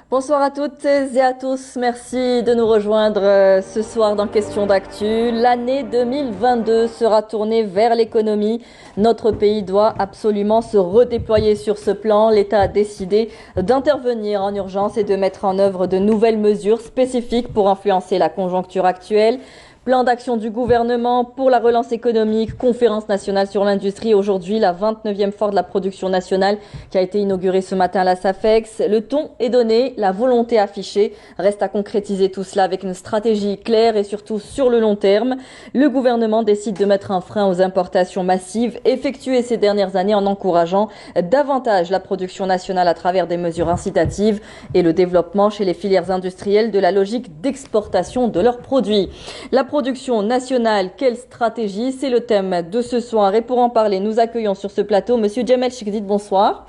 Bonsoir à toutes et à tous. Merci de nous rejoindre ce soir dans Question d'actu. L'année 2022 sera tournée vers l'économie. Notre pays doit absolument se redéployer sur ce plan. L'État a décidé d'intervenir en urgence et de mettre en œuvre de nouvelles mesures spécifiques pour influencer la conjoncture actuelle. Plan d'action du gouvernement pour la relance économique, conférence nationale sur l'industrie. Aujourd'hui, la 29e foire de la production nationale qui a été inaugurée ce matin à la SAFEX. Le ton est donné, la volonté affichée. Reste à concrétiser tout cela avec une stratégie claire et surtout sur le long terme. Le gouvernement décide de mettre un frein aux importations massives effectuées ces dernières années en encourageant davantage la production nationale à travers des mesures incitatives et le développement chez les filières industrielles de la logique d'exportation de leurs produits. La production nationale, quelle stratégie? C'est le thème de ce soir. Et pour en parler, nous accueillons sur ce plateau Monsieur Djamel Chikdid. Bonsoir.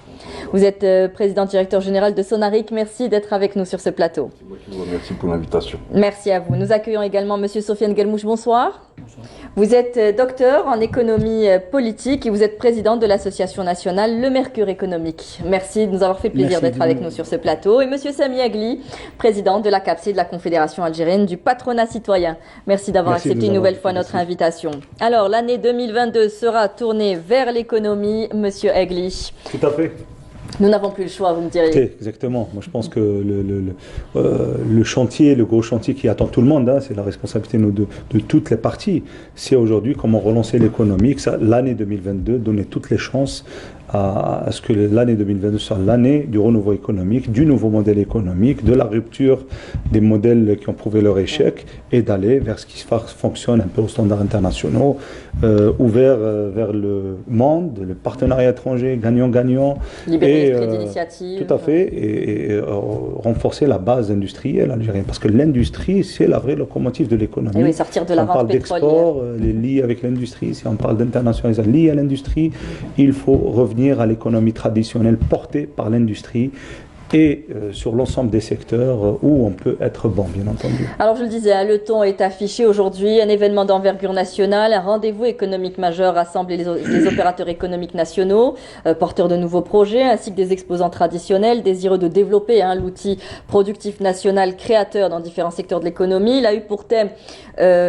Vous êtes président directeur général de Sonaric. Merci d'être avec nous sur ce plateau. C'est moi qui vous remercie pour l'invitation. Merci à vous. Nous accueillons également Monsieur Sofiane Gelmouche. Bonsoir. Bonsoir. Vous êtes docteur en économie politique et vous êtes président de l'association nationale Le Mercure économique. Merci de nous avoir fait plaisir d'être avec nous sur ce plateau. Et Monsieur Sami Agli, président de la CAPC, de la Confédération algérienne du patronat citoyen. Merci d'avoir accepté une nouvelle fois notre invitation. Alors, l'année 2022 sera tournée vers l'économie, Monsieur Agli. Tout à fait. Nous n'avons plus le choix, vous me direz. Exactement. Moi, je pense que le chantier, le gros chantier qui attend tout le monde, c'est la responsabilité de toutes les parties. C'est aujourd'hui comment relancer l'économie, l'année 2022, donner toutes les chances à ce que l'année 2022 soit l'année du renouveau économique, du nouveau modèle économique, de la rupture des modèles qui ont prouvé leur échec et d'aller vers ce qui fonctionne un peu aux standards internationaux, ouvert vers le monde, le partenariat étranger, gagnant-gagnant. Libérer l'esprit d'initiative. Tout à fait, et renforcer la base industrielle algérienne. Parce que l'industrie, c'est la vraie locomotive de l'économie. Et oui, sortir de la rente pétrolière. On parle d'export, les liés avec l'industrie. Si on parle d'internationalisation liée à l'industrie, il faut revenir à l'économie traditionnelle portée par l'industrie et sur l'ensemble des secteurs où on peut être bon, bien entendu. Alors je le disais, le ton est affiché aujourd'hui, un événement d'envergure nationale, un rendez-vous économique majeur rassemble les opérateurs économiques nationaux, porteurs de nouveaux projets, ainsi que des exposants traditionnels, désireux de développer l'outil productif national créateur dans différents secteurs de l'économie. Il a eu pour thème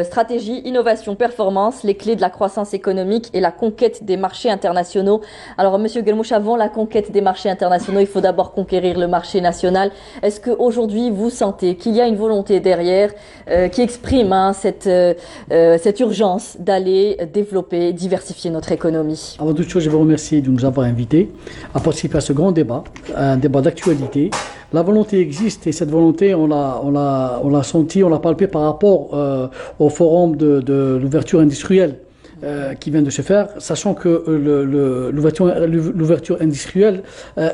stratégie, innovation, performance, les clés de la croissance économique et la conquête des marchés internationaux. Alors Monsieur Gelmouche, avant la conquête des marchés internationaux, il faut d'abord conquérir le marché national. Est-ce qu'aujourd'hui, vous sentez qu'il y a une volonté derrière qui exprime cette urgence d'aller développer, diversifier notre économie? Avant toute chose, je vous remercie de nous avoir invités à participer à ce grand débat, un débat d'actualité. La volonté existe et cette volonté, on l'a sentie, on l'a palpée par rapport au forum de l'ouverture industrielle. Qui vient de se faire, sachant que l'ouverture industrielle,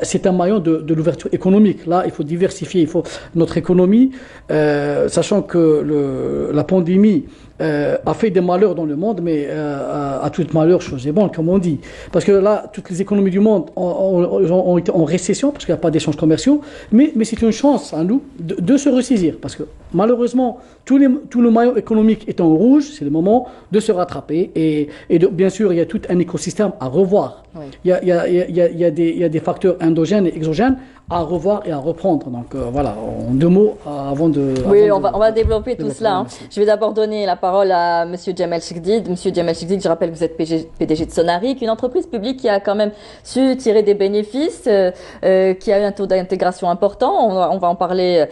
c'est un maillon de l'ouverture économique. Là, il faut diversifier, notre économie, sachant que la pandémie a fait des malheurs dans le monde, mais à tout malheur, chose est bonne, comme on dit. Parce que là, toutes les économies du monde ont été en récession, parce qu'il n'y a pas d'échanges commerciaux, mais c'est une chance à nous de se ressaisir. Parce que malheureusement, tout le maillon économique est en rouge, c'est le moment de se rattraper. Et bien sûr, il y a tout un écosystème à revoir. Oui. Il y a des facteurs endogènes et exogènes à revoir et à reprendre. Donc voilà, en deux mots, avant de... Oui, on va développer tout cela. Je vais d'abord donner la parole à Monsieur Djamel Chikdid. Monsieur Djamel Chikdid, je rappelle que vous êtes PDG de Sonaric, une entreprise publique qui a quand même su tirer des bénéfices, qui a eu un taux d'intégration important. On va en parler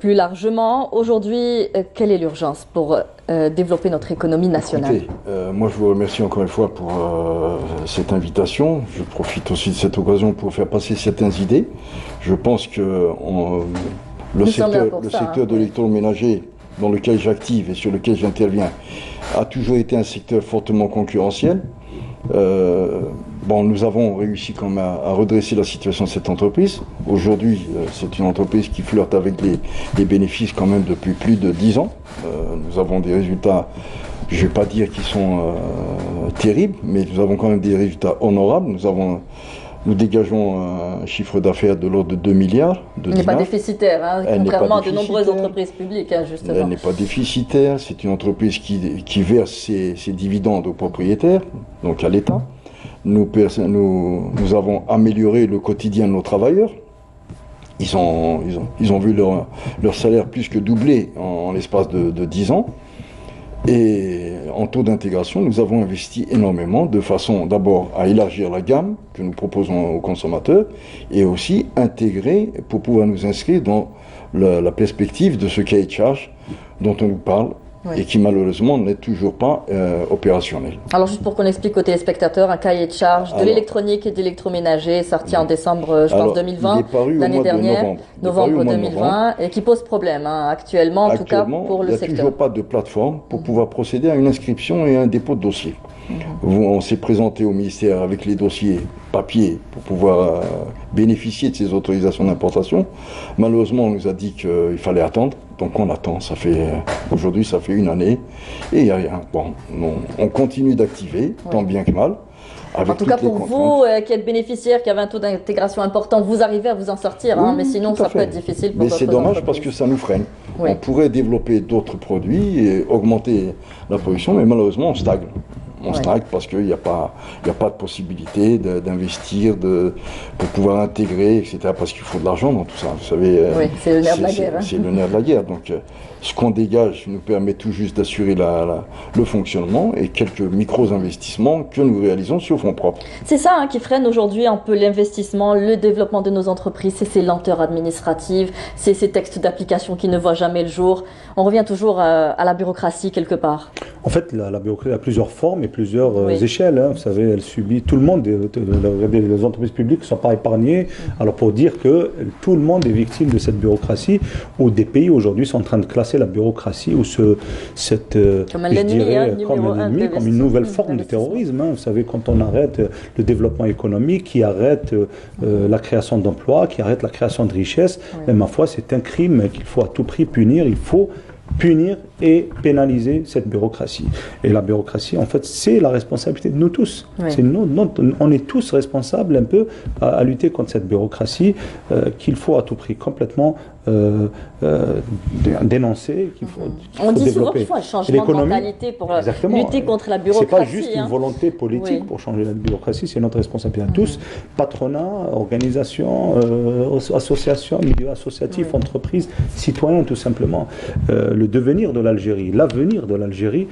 plus largement. Aujourd'hui, quelle est l'urgence pour développer notre économie nationale? Écoutez, moi je vous remercie encore une fois pour cette invitation. Je profite aussi de cette occasion pour faire passer certaines idées. Je pense que le secteur de l'électroménager dans lequel j'active et sur lequel j'interviens a toujours été un secteur fortement concurrentiel. Nous avons réussi quand même à redresser la situation de cette entreprise. Aujourd'hui, c'est une entreprise qui flirte avec les bénéfices quand même depuis plus de 10 ans. Nous avons des résultats, je ne vais pas dire qu'ils sont terribles, mais nous avons quand même des résultats honorables. Nous dégageons un chiffre d'affaires de l'ordre de 2 milliards de dinars. Elle n'est pas déficitaire, contrairement à de nombreuses entreprises publiques, justement. Elle n'est pas déficitaire, c'est une entreprise qui verse ses dividendes aux propriétaires, donc à l'État. Nous avons amélioré le quotidien de nos travailleurs. Ils ont vu leur salaire plus que doubler en l'espace de 10 ans. Et en taux d'intégration, nous avons investi énormément de façon d'abord à élargir la gamme que nous proposons aux consommateurs et aussi intégrer pour pouvoir nous inscrire dans la perspective de ce cahier de charge dont on nous parle. Oui. Et qui malheureusement n'est toujours pas opérationnel. Alors juste pour qu'on explique aux téléspectateurs, un cahier de charge de l'électronique et de l'électroménager sorti en décembre, je pense 2020, l'année dernière, novembre 2020, et qui pose problème actuellement, en tout cas pour le secteur. Il n'y a toujours pas de plateforme pour pouvoir procéder à une inscription et à un dépôt de dossier. On s'est présenté au ministère avec les dossiers papier pour pouvoir bénéficier de ces autorisations d'importation. Malheureusement, on nous a dit qu'il fallait attendre. Donc on attend, aujourd'hui ça fait 1 année et il n'y a rien. Bon, on continue d'activer, tant bien que mal. En tout cas, pour vous qui êtes bénéficiaire, qui avez un taux d'intégration important, vous arrivez à vous en sortir, oui, mais sinon ça peut être difficile pour d'autres. Mais c'est dommage parce que ça nous freine. Oui. On pourrait développer d'autres produits et augmenter la production, mais malheureusement on stagne. On stagne parce qu'il n'y a pas de possibilité d'investir, pour pouvoir intégrer, etc. Parce qu'il faut de l'argent dans tout ça. Vous savez, c'est le nerf de la guerre. C'est le nerf de la guerre. Donc, ce qu'on dégage nous permet tout juste d'assurer le fonctionnement et quelques micro-investissements que nous réalisons sur fonds propres. C'est ça qui freine aujourd'hui un peu l'investissement, le développement de nos entreprises. C'est ces lenteurs administratives, c'est ces textes d'application qui ne voient jamais le jour. On revient toujours à la bureaucratie quelque part. En fait, la bureaucratie a plusieurs formes et plusieurs échelles. Vous savez, elle subit tout le monde. Les entreprises publiques ne sont pas épargnées. Alors pour dire que tout le monde est victime de cette bureaucratie, où des pays aujourd'hui sont en train de classer la bureaucratie ou comme un ennemi, comme une nouvelle forme de terrorisme. Vous savez, quand on arrête le développement économique, qui arrête la création d'emplois, qui arrête la création de richesses, mais ma foi, c'est un crime qu'il faut à tout prix punir. Il faut punir et pénaliser cette bureaucratie. Et la bureaucratie, en fait, c'est la responsabilité de nous tous. On est tous responsables un peu à lutter contre cette bureaucratie qu'il faut à tout prix complètement dénoncer, qu'il faut, on dit souvent qu'il faut un changement de mentalité pour lutter contre la bureaucratie. C'est pas juste une volonté politique pour changer la bureaucratie, c'est notre responsabilité à tous, patronat, organisation, association, milieu associatif, entreprise, citoyens tout simplement. Le devenir de l'Algérie, l'avenir de l'Algérie,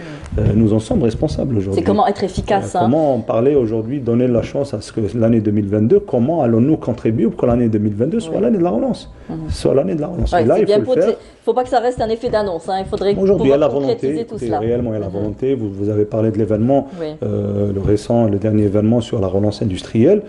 nous en sommes responsables aujourd'hui. C'est comment être efficace. Comment parler aujourd'hui, donner la chance à ce que l'année 2022, comment allons-nous contribuer pour que l'année 2022 soit l'année de la relance, soit l'année de la relance. Et là, il faut le faire. Il ne faut pas que ça reste un effet d'annonce. Il faudrait aujourd'hui, il y a la volonté. Tout cela. Réellement, il y a la volonté. Vous avez parlé de l'événement, le dernier événement sur la relance industrielle,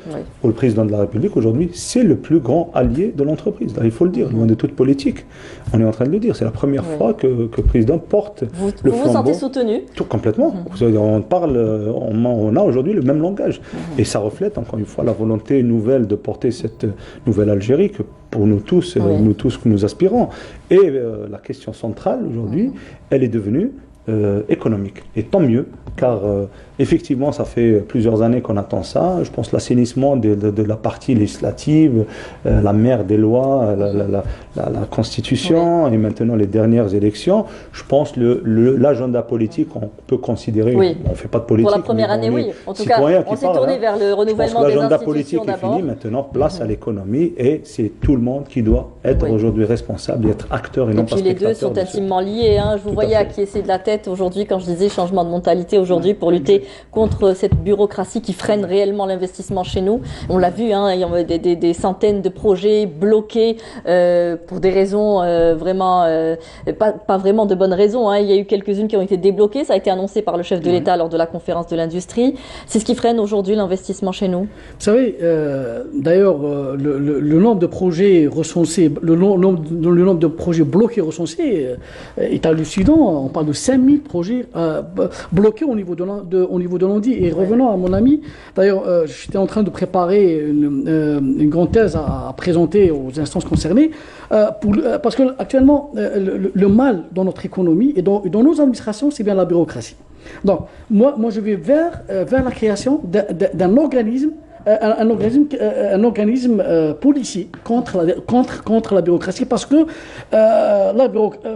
où le président de la République, aujourd'hui, c'est le plus grand allié de l'entreprise. Il faut le dire, loin de toute politique. On est en train de le dire. C'est la première fois que le président porte le flambeau. Vous vous sentez soutenu? Tout complètement. On parle, on a aujourd'hui le même langage. Et ça reflète, encore une fois, la volonté nouvelle de porter cette nouvelle Algérie que pour nous tous, que nous aspirons. Et la question centrale aujourd'hui, elle est devenue économique. Et tant mieux, car effectivement, ça fait plusieurs années qu'on attend ça. Je pense l'assainissement de la partie législative, la mère des lois, la Constitution et maintenant les dernières élections. Je pense l'agenda politique, on peut considérer, on ne fait pas de politique. Pour la première année, En tout cas, on s'est tourné vers le renouvellement des institutions. L'agenda politique est fini, maintenant place à l'économie et c'est tout le monde qui doit être aujourd'hui responsable et être acteur et non pas spectateur. Et puis les deux sont intimement liés. Je vous voyais acquiescer de la tête aujourd'hui quand je disais changement de mentalité aujourd'hui pour lutter contre cette bureaucratie qui freine réellement l'investissement chez nous. On l'a vu, il y a des centaines de projets bloqués pour des raisons vraiment pas vraiment de bonnes raisons. Il y a eu quelques-unes qui ont été débloquées. Ça a été annoncé par le chef de l'État lors de la conférence de l'industrie. C'est ce qui freine aujourd'hui l'investissement chez nous. Vous savez, d'ailleurs, le nombre de projets recensés, le nombre de projets bloqués recensés est hallucinant. On parle de 5000 projets bloqués au niveau de l'Andy. Et revenant à mon ami, d'ailleurs, j'étais en train de préparer une grande thèse à présenter aux instances concernées, parce que actuellement, le mal dans notre économie et dans nos administrations, c'est bien la bureaucratie. Donc, moi je vais vers la création d'un organisme un organisme policier contre la bureaucratie, parce que la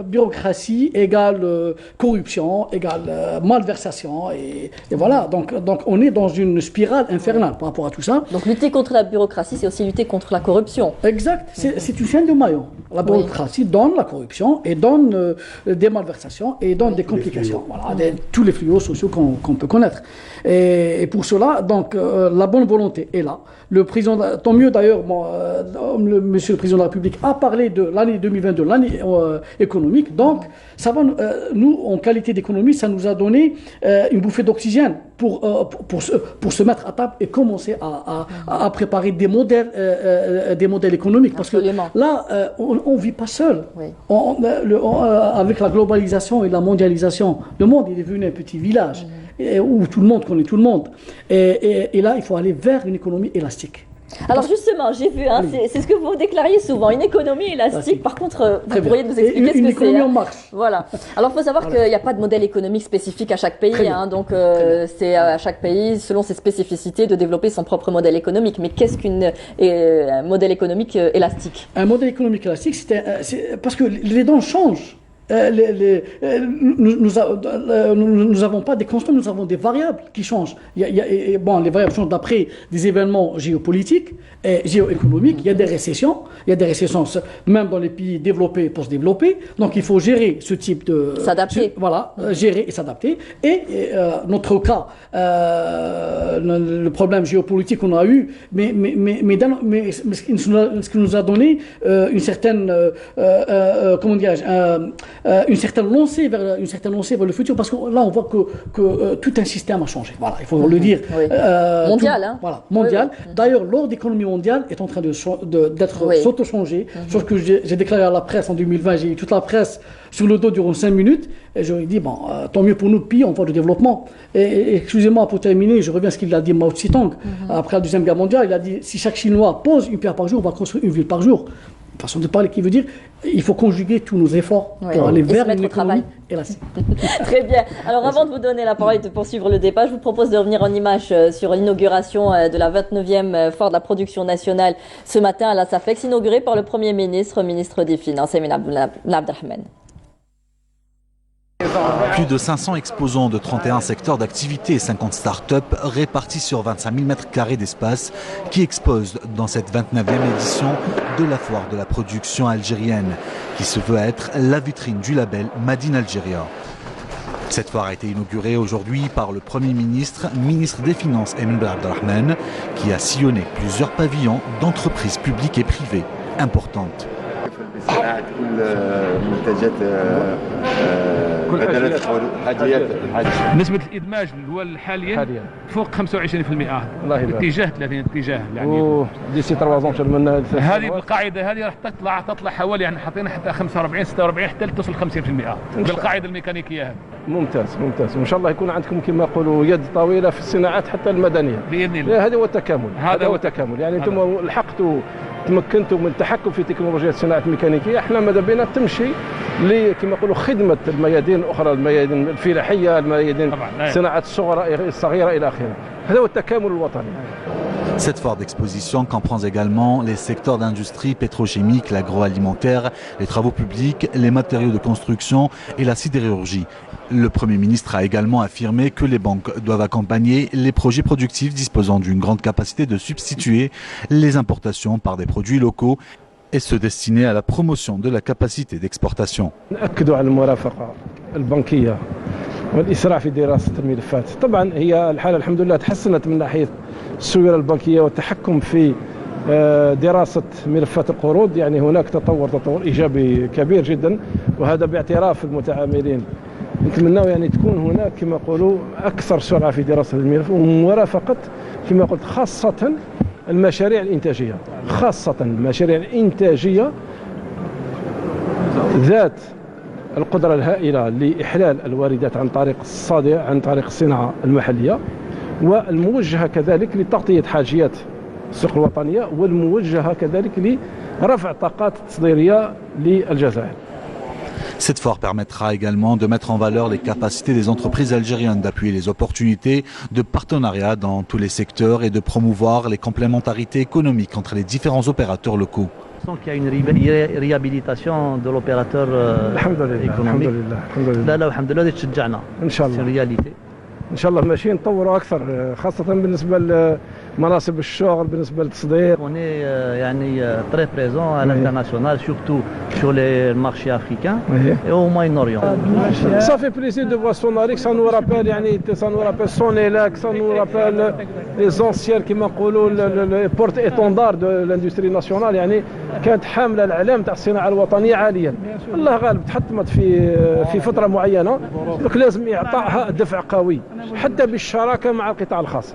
bureaucratie égale corruption, égale malversation, et voilà. Donc on est dans une spirale infernale par rapport à tout ça. Donc lutter contre la bureaucratie, c'est aussi lutter contre la corruption. Exact, c'est une chaîne de maillons. La bureaucratie donne la corruption et donne des malversations et donne des complications. Voilà, tous les fléaux sociaux qu'on peut connaître. Et pour cela, donc, la bonne volonté est là. Le président, tant mieux d'ailleurs, monsieur le président de la République a parlé de l'année 2022, l'année économique. Donc, ça va, nous, en qualité d'économie, ça nous a donné une bouffée d'oxygène pour se mettre à table et commencer à préparer des modèles économiques. Parce Absolument. que là, on ne vit pas seul. Oui. Avec la globalisation et la mondialisation, le monde est devenu un petit village où tout le monde connaît tout le monde. Et là, il faut aller vers une économie élastique. Alors justement, j'ai vu, c'est ce que vous déclariez souvent, une économie élastique. Par contre, vous pourriez nous expliquer ce que c'est. Une économie en marche. Voilà. Alors, il faut savoir qu'il n'y a pas de modèle économique spécifique à chaque pays. Donc, c'est à chaque pays, selon ses spécificités, de développer son propre modèle économique. Mais qu'est-ce qu'un modèle économique élastique? Un modèle économique élastique, c'est parce que les dons changent. Nous n'avons pas des constants, nous avons des variables qui changent. Les variables changent d'après des événements géopolitiques et géoéconomiques. Il y a des récessions, même dans les pays développés et post-développés. Donc il faut gérer ce type de... S'adapter. Gérer et s'adapter. Et notre cas, le problème géopolitique qu'on a eu, mais ce qui nous a donné une certaine, comment dirais-je, une certaine lancée vers le futur, parce que là on voit que tout un système a changé. Voilà, il faut le dire. Oui. Mondial. Mondial. Oui. D'ailleurs, l'ordre d'économie mondiale est en train d'être s'auto-changer. Chose que j'ai déclaré à la presse en 2020. J'ai eu toute la presse sur le dos durant 5 minutes et je lui ai dit tant mieux pour nous, pays en voie de développement. Et excusez-moi pour terminer, je reviens à ce qu'il a dit Mao Tse-tung après la Deuxième Guerre mondiale. Il a dit si chaque Chinois pose une pierre par jour, on va construire une ville par jour. Façon de parler qui veut dire il faut conjuguer tous nos efforts pour aller vers une économie élastique. Très bien. Alors avant de vous donner la parole et de poursuivre le débat, je vous propose de revenir en image sur l'inauguration de la 29e foire de la production nationale ce matin à la SAFEX, inaugurée par le Premier ministre, ministre des Finances, Emin Abdelrahman. Plus de 500 exposants de 31 secteurs d'activité et 50 start-up répartis sur 25 000 m² d'espace qui exposent dans cette 29e édition de la foire de la production algérienne qui se veut être la vitrine du label Made in Algeria. Cette foire a été inaugurée aujourd'hui par le Premier ministre, ministre des Finances Emin Abdelrahman, qui a sillonné plusieurs pavillons d'entreprises publiques et privées importantes. نسبة الإدماج الدول حاليا فوق 25% باتجاه 30 اتجاه يعني ديسي 3 ans هذه بالقاعدة هذه راح تطلع حوالي يعني حاطين حتى 45 46 حتى تصل 50% بالقاعدة الميكانيكية هذه. ممتاز وان شاء الله يكون عندكم كما يقولوا يد طويلة في الصناعات حتى المدنية بإذن الله. هذا هو التكامل يعني انتم لحقتوا تمكنتوا من التحكم في تكنولوجيا الصناعة الميكانيكية. احنا ماذا بينا تمشي كما يقولوا خدمة الميادين الأخرى، الميادين الفلاحية، الميادين الصناعات الصغيرة إلى آخره. هذا هو التكامل الوطني. Cette foire d'exposition comprend également les secteurs d'industrie pétrochimique, l'agroalimentaire, les travaux publics, les matériaux de construction et la sidérurgie. Le Premier ministre a également affirmé que les banques doivent accompagner les projets productifs disposant d'une grande capacité de substituer les importations par des produits locaux et se destiner à la promotion de la capacité d'exportation. نأكدوا على المرافقة البنكية والإسراع في دراسة الملفات. طبعا هي الحالة الحمد لله تحسنت من ناحية السيولة البنكية والتحكم في دراسة ملفات القروض، يعني هناك تطور إيجابي كبير جدا، وهذا باعتراف المتعاملين. نتمنى يعني تكون هناك كما يقولوا أكثر سرعة في دراسة الملف ومرافقة كما قلت خاصة المشاريع الإنتاجية، خاصة المشاريع الإنتاجية ذات القدرة الهائلة لإحلال الواردات عن طريق الصناعة المحلية، والموجهة كذلك لتغطية حاجيات السوق الوطنية، والموجهة كذلك لرفع الطاقات التصديرية للجزائر. Cette foire permettra également de mettre en valeur les capacités des entreprises algériennes, d'appuyer les opportunités de partenariat dans tous les secteurs et de promouvoir les complémentarités économiques entre les différents opérateurs locaux. Qu'il y a une réhabilitation de l'opérateur économique. C'est une réalité. ان شاء الله ماشيين نطوروا اكثر خاصه بالنسبه لمناصب الشغل بالنسبه للتصدير. On est très présent à l'international, surtout sur les marchés africains et au Moyen-Orient. Ça fait plaisir de voir Sonaric, ça nous rappelle ça nous rappelle Sonelac, ça nous rappelle les anciens qui m'قولوا les porte-étendards de l'industrie nationale يعني كانت حامله العلام تاع الصناعه الوطنيه عاليا. الله غالب تحطمت في فتره معينه، دونك لازم يعطاها دفع قوي حتى بالشراكه مع القطاع الخاص.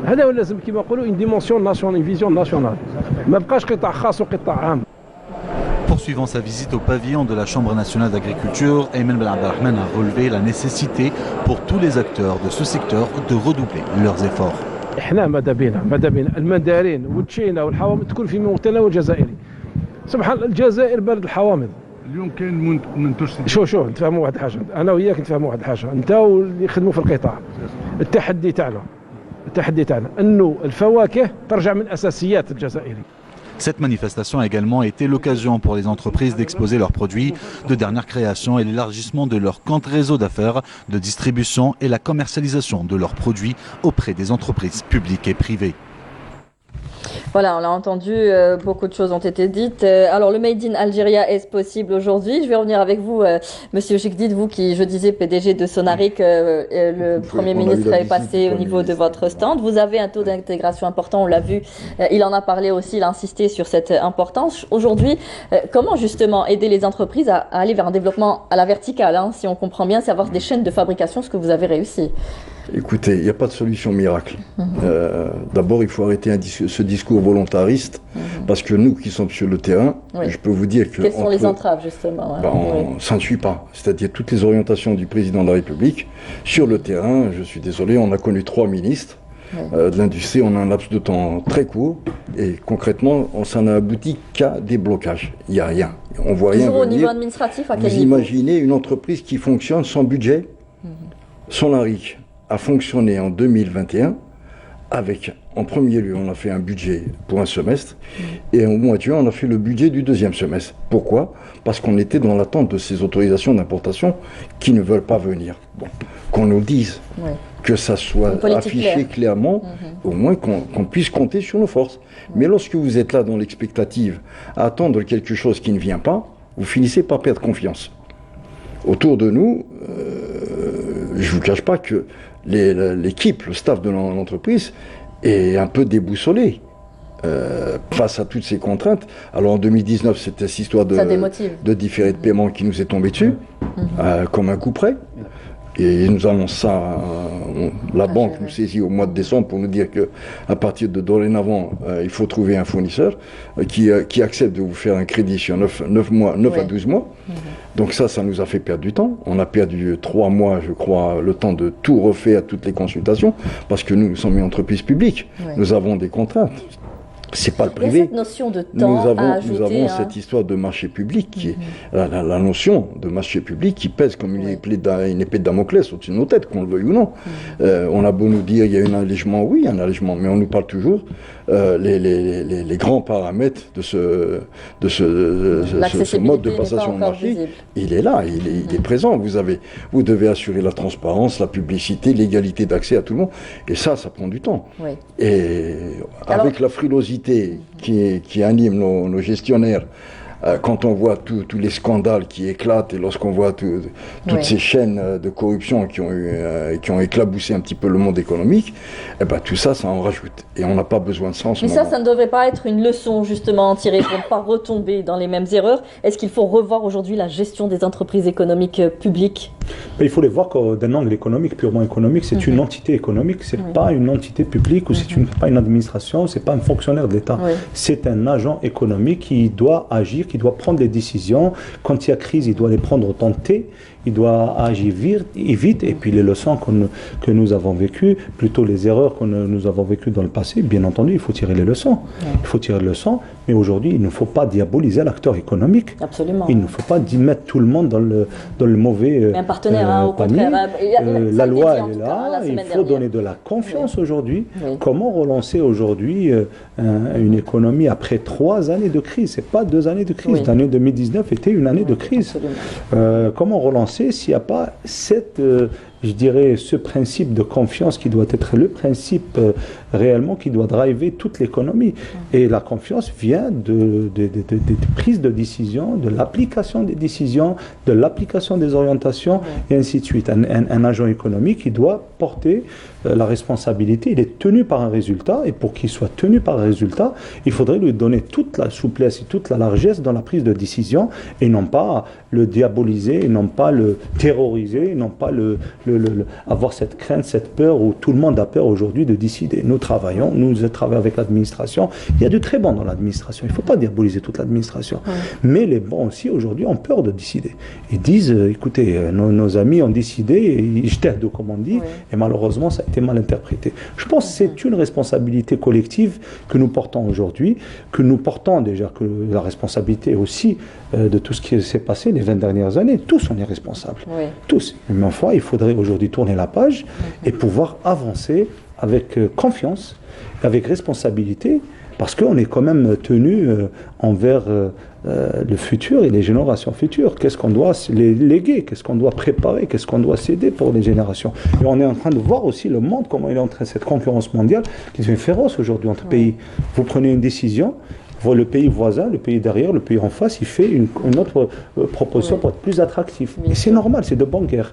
هذا هو لازم كما نقولوا une dimension nationale, une vision nationale. ما بقاش قطاع خاص وقطاع عام. Poursuivant sa visite au pavillon de la Chambre nationale d'agriculture, Ayman Ben Abdelrahman a relevé la nécessité pour tous les acteurs de ce secteur de redoubler leurs efforts. احنا ماذا بينا المندارين والتشينا والحوامض تكون في متناول الجزائري. سبحان الله الجزائر بلد الحوامض. اليوم كاين منتوج. شوف نتفاهموا واحد الحاجه، انا وياك نتفاهموا واحد الحاجه، انت واللي يخدموا في القطاع. التحدي تاعنا انه الفواكه ترجع من اساسيات الجزائري. Cette manifestation a également été l'occasion pour les entreprises d'exposer leurs produits de dernière création et l'élargissement de leur compte réseau d'affaires, de distribution et la commercialisation de leurs produits auprès des entreprises publiques et privées. Voilà, on l'a entendu, beaucoup de choses ont été dites. Alors, le Made in Algeria est possible aujourd'hui. Je vais revenir avec vous, Monsieur Chekdid, vous qui, je disais, PDG de Sonaric, le Premier ministre est passé au niveau de votre stand. Vous avez un taux d'intégration important, on l'a vu. Il en a parlé aussi, il a insisté sur cette importance. Aujourd'hui, comment justement aider les entreprises à aller vers un développement à la verticale, si on comprend bien, c'est avoir des chaînes de fabrication, ce que vous avez réussi? Écoutez, il n'y a pas de solution miracle. D'abord, il faut arrêter ce discours volontariste, parce que nous qui sommes sur le terrain, je peux vous dire que... Quelles sont les entraves, justement? Ça ne suit pas. C'est-à-dire toutes les orientations du président de la République, sur le terrain, je suis désolé, on a connu 3 ministres de l'industrie en un laps de temps très court, et concrètement, ça n'a abouti qu'à des blocages. Il n'y a rien. On voit rien venir. Au niveau administratif, à quel niveau? Vous imaginez une entreprise qui fonctionne sans budget? Sonaric a fonctionné en 2021 avec, en premier lieu, on a fait un budget pour un semestre et au mois de juin, on a fait le budget du 2e semestre. Pourquoi? Parce qu'on était dans l'attente de ces autorisations d'importation qui ne veulent pas venir. Bon, qu'on nous dise, que ça soit affiché clairement, au moins qu'on puisse compter sur nos forces. Mais lorsque vous êtes là dans l'expectative, à attendre quelque chose qui ne vient pas, vous finissez par perdre confiance. Autour de nous, je ne vous cache pas que l'équipe, le staff de l'entreprise est un peu déboussolé face à toutes ces contraintes. Alors en 2019, c'était cette histoire de différé de paiement qui nous est tombée dessus, comme un coup près. Et nous annonce ça, la banque nous saisit au mois de décembre pour nous dire qu'à partir de dorénavant, il faut trouver un fournisseur qui accepte de vous faire un crédit sur 9 à 12 mois. Donc ça nous a fait perdre du temps. On a perdu 3 mois, je crois, le temps de tout refaire, toutes les consultations, parce que nous sommes une entreprise publique. Nous avons des contraintes. C'est pas le privé. Cette notion de temps nous avons cette histoire de marché public, qui est la notion de marché public qui pèse comme une épée de Damoclès au-dessus de nos têtes, qu'on le veuille ou non. On a beau nous dire il y a un allègement, oui, un allègement, mais on nous parle toujours les grands paramètres de ce mode de passation de marché. Il est là, il est présent. Vous devez assurer la transparence, la publicité, l'égalité d'accès à tout le monde. Et ça prend du temps. Et avec la frilosité qui anime nos gestionnaires, quand on voit tous les scandales qui éclatent et lorsqu'on voit toutes ces chaînes de corruption qui ont éclaboussé un petit peu le monde économique, tout ça en rajoute. Et on n'a pas besoin de ça en ce moment. Mais ça ne devrait pas être une leçon justement tirée pour ne pas retomber dans les mêmes erreurs. Est-ce qu'il faut revoir aujourd'hui la gestion des entreprises économiques publiques? Il faut les voir d'un angle économique, purement économique. C'est une entité économique, c'est pas une entité publique ou c'est pas une administration, c'est pas un fonctionnaire de l'État. C'est un agent économique qui doit agir, qui doit prendre des décisions. Quand il y a crise, il doit les prendre au temps T. il doit agir vite, et puis les leçons que nous avons vécues, plutôt les erreurs que nous avons vécues dans le passé, bien entendu, il faut tirer les leçons. Il faut tirer les leçons, mais aujourd'hui, il ne faut pas diaboliser l'acteur économique. Absolument. Il ne faut pas mettre tout le monde dans le mauvais un partenaire, au panier. contraire. La loi, elle est là, il faut donner de la confiance aujourd'hui. Comment relancer aujourd'hui une économie après 3 années de crise? Ce n'est pas 2 années de crise. L'année 2019 était une année de crise. Comment relancer s'il n'y a pas je dirais, ce principe de confiance qui doit être le principe réellement qui doit driver toute l'économie. Et la confiance vient de prise de décision, de l'application des décisions, de l'application des orientations, et ainsi de suite. Un agent économique, il doit porter la responsabilité, il est tenu par un résultat, et pour qu'il soit tenu par un résultat, il faudrait lui donner toute la souplesse et toute la largesse dans la prise de décision, et non pas le diaboliser, et non pas le terroriser, et non pas avoir cette crainte, cette peur, où tout le monde a peur aujourd'hui de décider. Nous travaillons avec l'administration. Il y a du très bon dans l'administration. Il ne faut pas diaboliser toute l'administration. Mais les bons aussi, aujourd'hui, ont peur de décider. Ils disent, écoutez, nos amis ont décidé, et ijtahdu, comme on dit, et malheureusement, ça a été mal interprété. Je pense que c'est une responsabilité collective que nous portons aujourd'hui, que nous portons déjà, que la responsabilité aussi de tout ce qui s'est passé les 20 dernières années. Tous, on est responsables. Tous. Mais enfin, il faudrait aujourd'hui tourner la page et pouvoir avancer avec confiance, avec responsabilité, parce qu'on est quand même tenu envers le futur et les générations futures. Qu'est-ce qu'on doit les léguer? Qu'est-ce qu'on doit préparer? Qu'est-ce qu'on doit céder pour les générations? Et on est en train de voir aussi le monde, comment il est en train de cette concurrence mondiale qui devient féroce aujourd'hui entre pays. Vous prenez une décision, le pays voisin, le pays derrière, le pays en face, il fait une autre proposition pour être plus attractif. Et c'est normal, c'est de bonne guerre.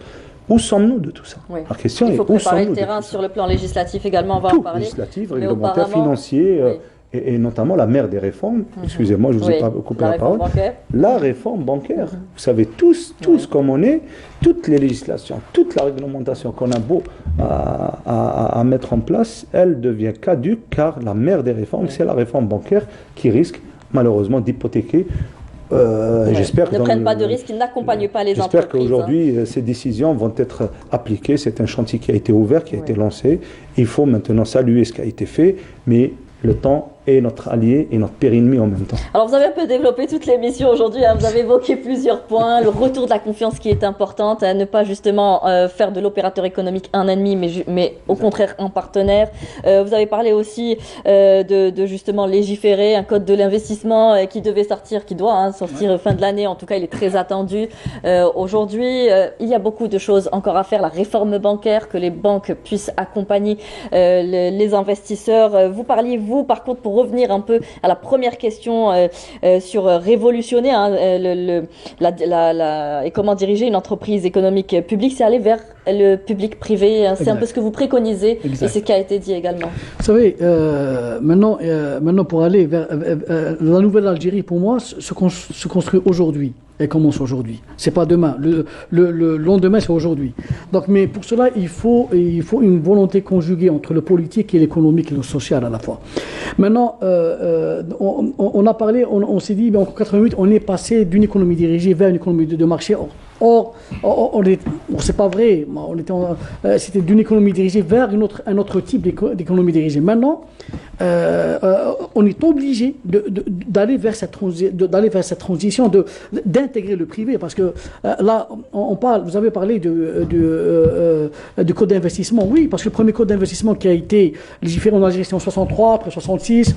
Où sommes-nous de tout ça? La question il faut est, préparer le terrain sur le plan législatif également, on va en parler. Législatif, réglementaire, financier, et notamment la mère des réformes. Excusez-moi, je ne vous ai pas coupé la parole. La réforme bancaire. Vous savez tous comme on est, toutes les législations, toute la réglementation qu'on a beau à mettre en place, elle devient caduque, car la mère des réformes, c'est la réforme bancaire qui risque malheureusement d'hypothéquer. J'espère ne prennent pas de risques, ils n'accompagnent pas les entreprises. J'espère qu'aujourd'hui, ces décisions vont être appliquées. C'est un chantier qui a été ouvert, qui a été lancé. Il faut maintenant saluer ce qui a été fait, mais le temps est notre allié et notre pire ennemi en même temps. Alors vous avez un peu développé toute l'émission aujourd'hui, vous avez évoqué plusieurs points, le retour de la confiance qui est importante, ne pas justement faire de l'opérateur économique un ennemi, mais au contraire un partenaire. Vous avez parlé aussi de justement légiférer, un code de l'investissement qui devait sortir, qui doit sortir fin de l'année, en tout cas il est très attendu. Aujourd'hui, il y a beaucoup de choses encore à faire, la réforme bancaire, que les banques puissent accompagner les investisseurs. Vous parliez, vous, par contre, pour revenir un peu à la première question sur révolutionner et comment diriger une entreprise économique publique, c'est aller vers le public privé. C'est un peu ce que vous préconisez et c'est ce qui a été dit également. Vous savez, maintenant pour aller vers la nouvelle Algérie, pour moi, se construit aujourd'hui. Elle commence aujourd'hui. C'est pas demain. Le lendemain, c'est aujourd'hui. Donc, mais pour cela, il faut une volonté conjuguée entre le politique et l'économique et le social à la fois. Maintenant, on a parlé, on s'est dit, en 88, on est passé d'une économie dirigée vers une économie de marché. Or, c'est pas vrai. C'était d'une économie dirigée vers un autre type d'économie dirigée. Maintenant, on est obligé d'aller vers cette transition, d'intégrer le privé, parce que là, vous avez parlé du code d'investissement. Oui, parce que le premier code d'investissement qui a été légiféré en Algérie, c'était en 63, après 66,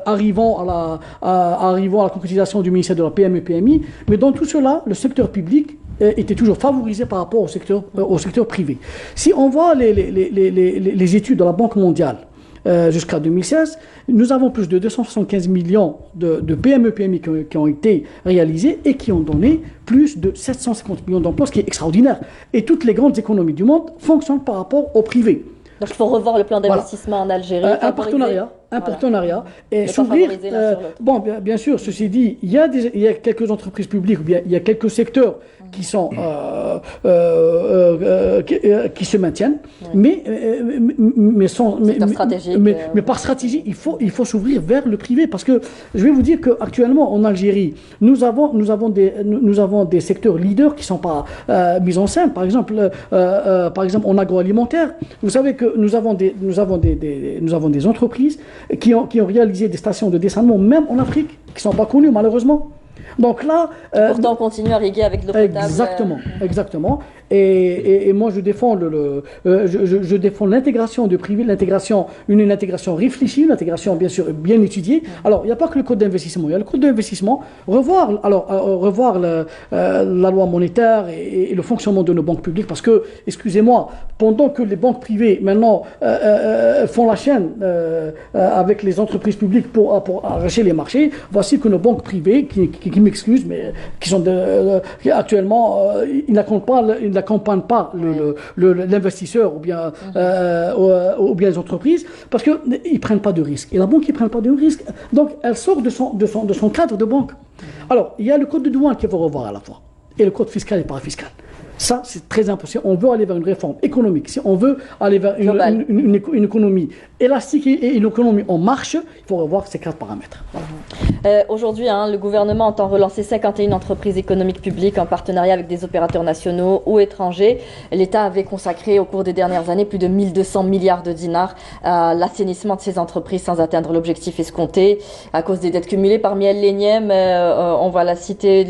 arrivant à la concrétisation du ministère de la PME-PMI. Mais dans tout cela, le secteur public était toujours favorisé par rapport au secteur privé. Si on voit les études de la Banque mondiale jusqu'à 2016, nous avons plus de 275 millions de PME-PMI qui ont été réalisés et qui ont donné plus de 750 millions d'emplois, ce qui est extraordinaire. Et toutes les grandes économies du monde fonctionnent par rapport au privé. Donc il faut revoir le plan d'investissement en Algérie. Un partenariat. Et s'ouvrir. Bon, bien sûr, ceci dit, il y a quelques entreprises publiques, ou bien il y a quelques secteurs qui sont qui se maintiennent, mais par stratégie, il faut s'ouvrir vers le privé, parce que je vais vous dire qu'actuellement en Algérie, nous avons des secteurs leaders qui sont pas mis en scène. Par exemple, en agroalimentaire, vous savez que nous avons des entreprises qui ont réalisé des stations de dessalement, même en Afrique, qui sont pas connues malheureusement. Donc là, pourtant on continue à riguer avec l'eau potable. Exactement. Et moi je défends je défends l'intégration du privé, une intégration réfléchie, une intégration bien sûr bien étudiée. Alors il n'y a pas que le code d'investissement, il y a le code d'investissement, revoir la loi monétaire et le fonctionnement de nos banques publiques, parce que, excusez-moi, pendant que les banques privées maintenant font la chaîne avec les entreprises publiques pour arracher les marchés, voici que nos banques privées, qui m'excusent, mais qui sont actuellement, ils n'accompagnent pas l'investisseur ou bien les entreprises, parce qu'ils ne prennent pas de risques. Et la banque, ils ne prennent pas de risques. Donc, elle sort de son cadre de banque. Alors, il y a le code de douane qu'il faut revoir à la fois, et le code fiscal et parafiscal. Ça, c'est très important. Si on veut aller vers une réforme économique, si on veut aller vers une économie élastique et une économie en marche, il faut revoir ces 4 paramètres. Aujourd'hui, le gouvernement entend relancer 51 entreprises économiques publiques en partenariat avec des opérateurs nationaux ou étrangers. L'État avait consacré au cours des dernières années plus de 1200 milliards de dinars à l'assainissement de ces entreprises sans atteindre l'objectif escompté à cause des dettes cumulées. Parmi elles, l'énième, on va la citer,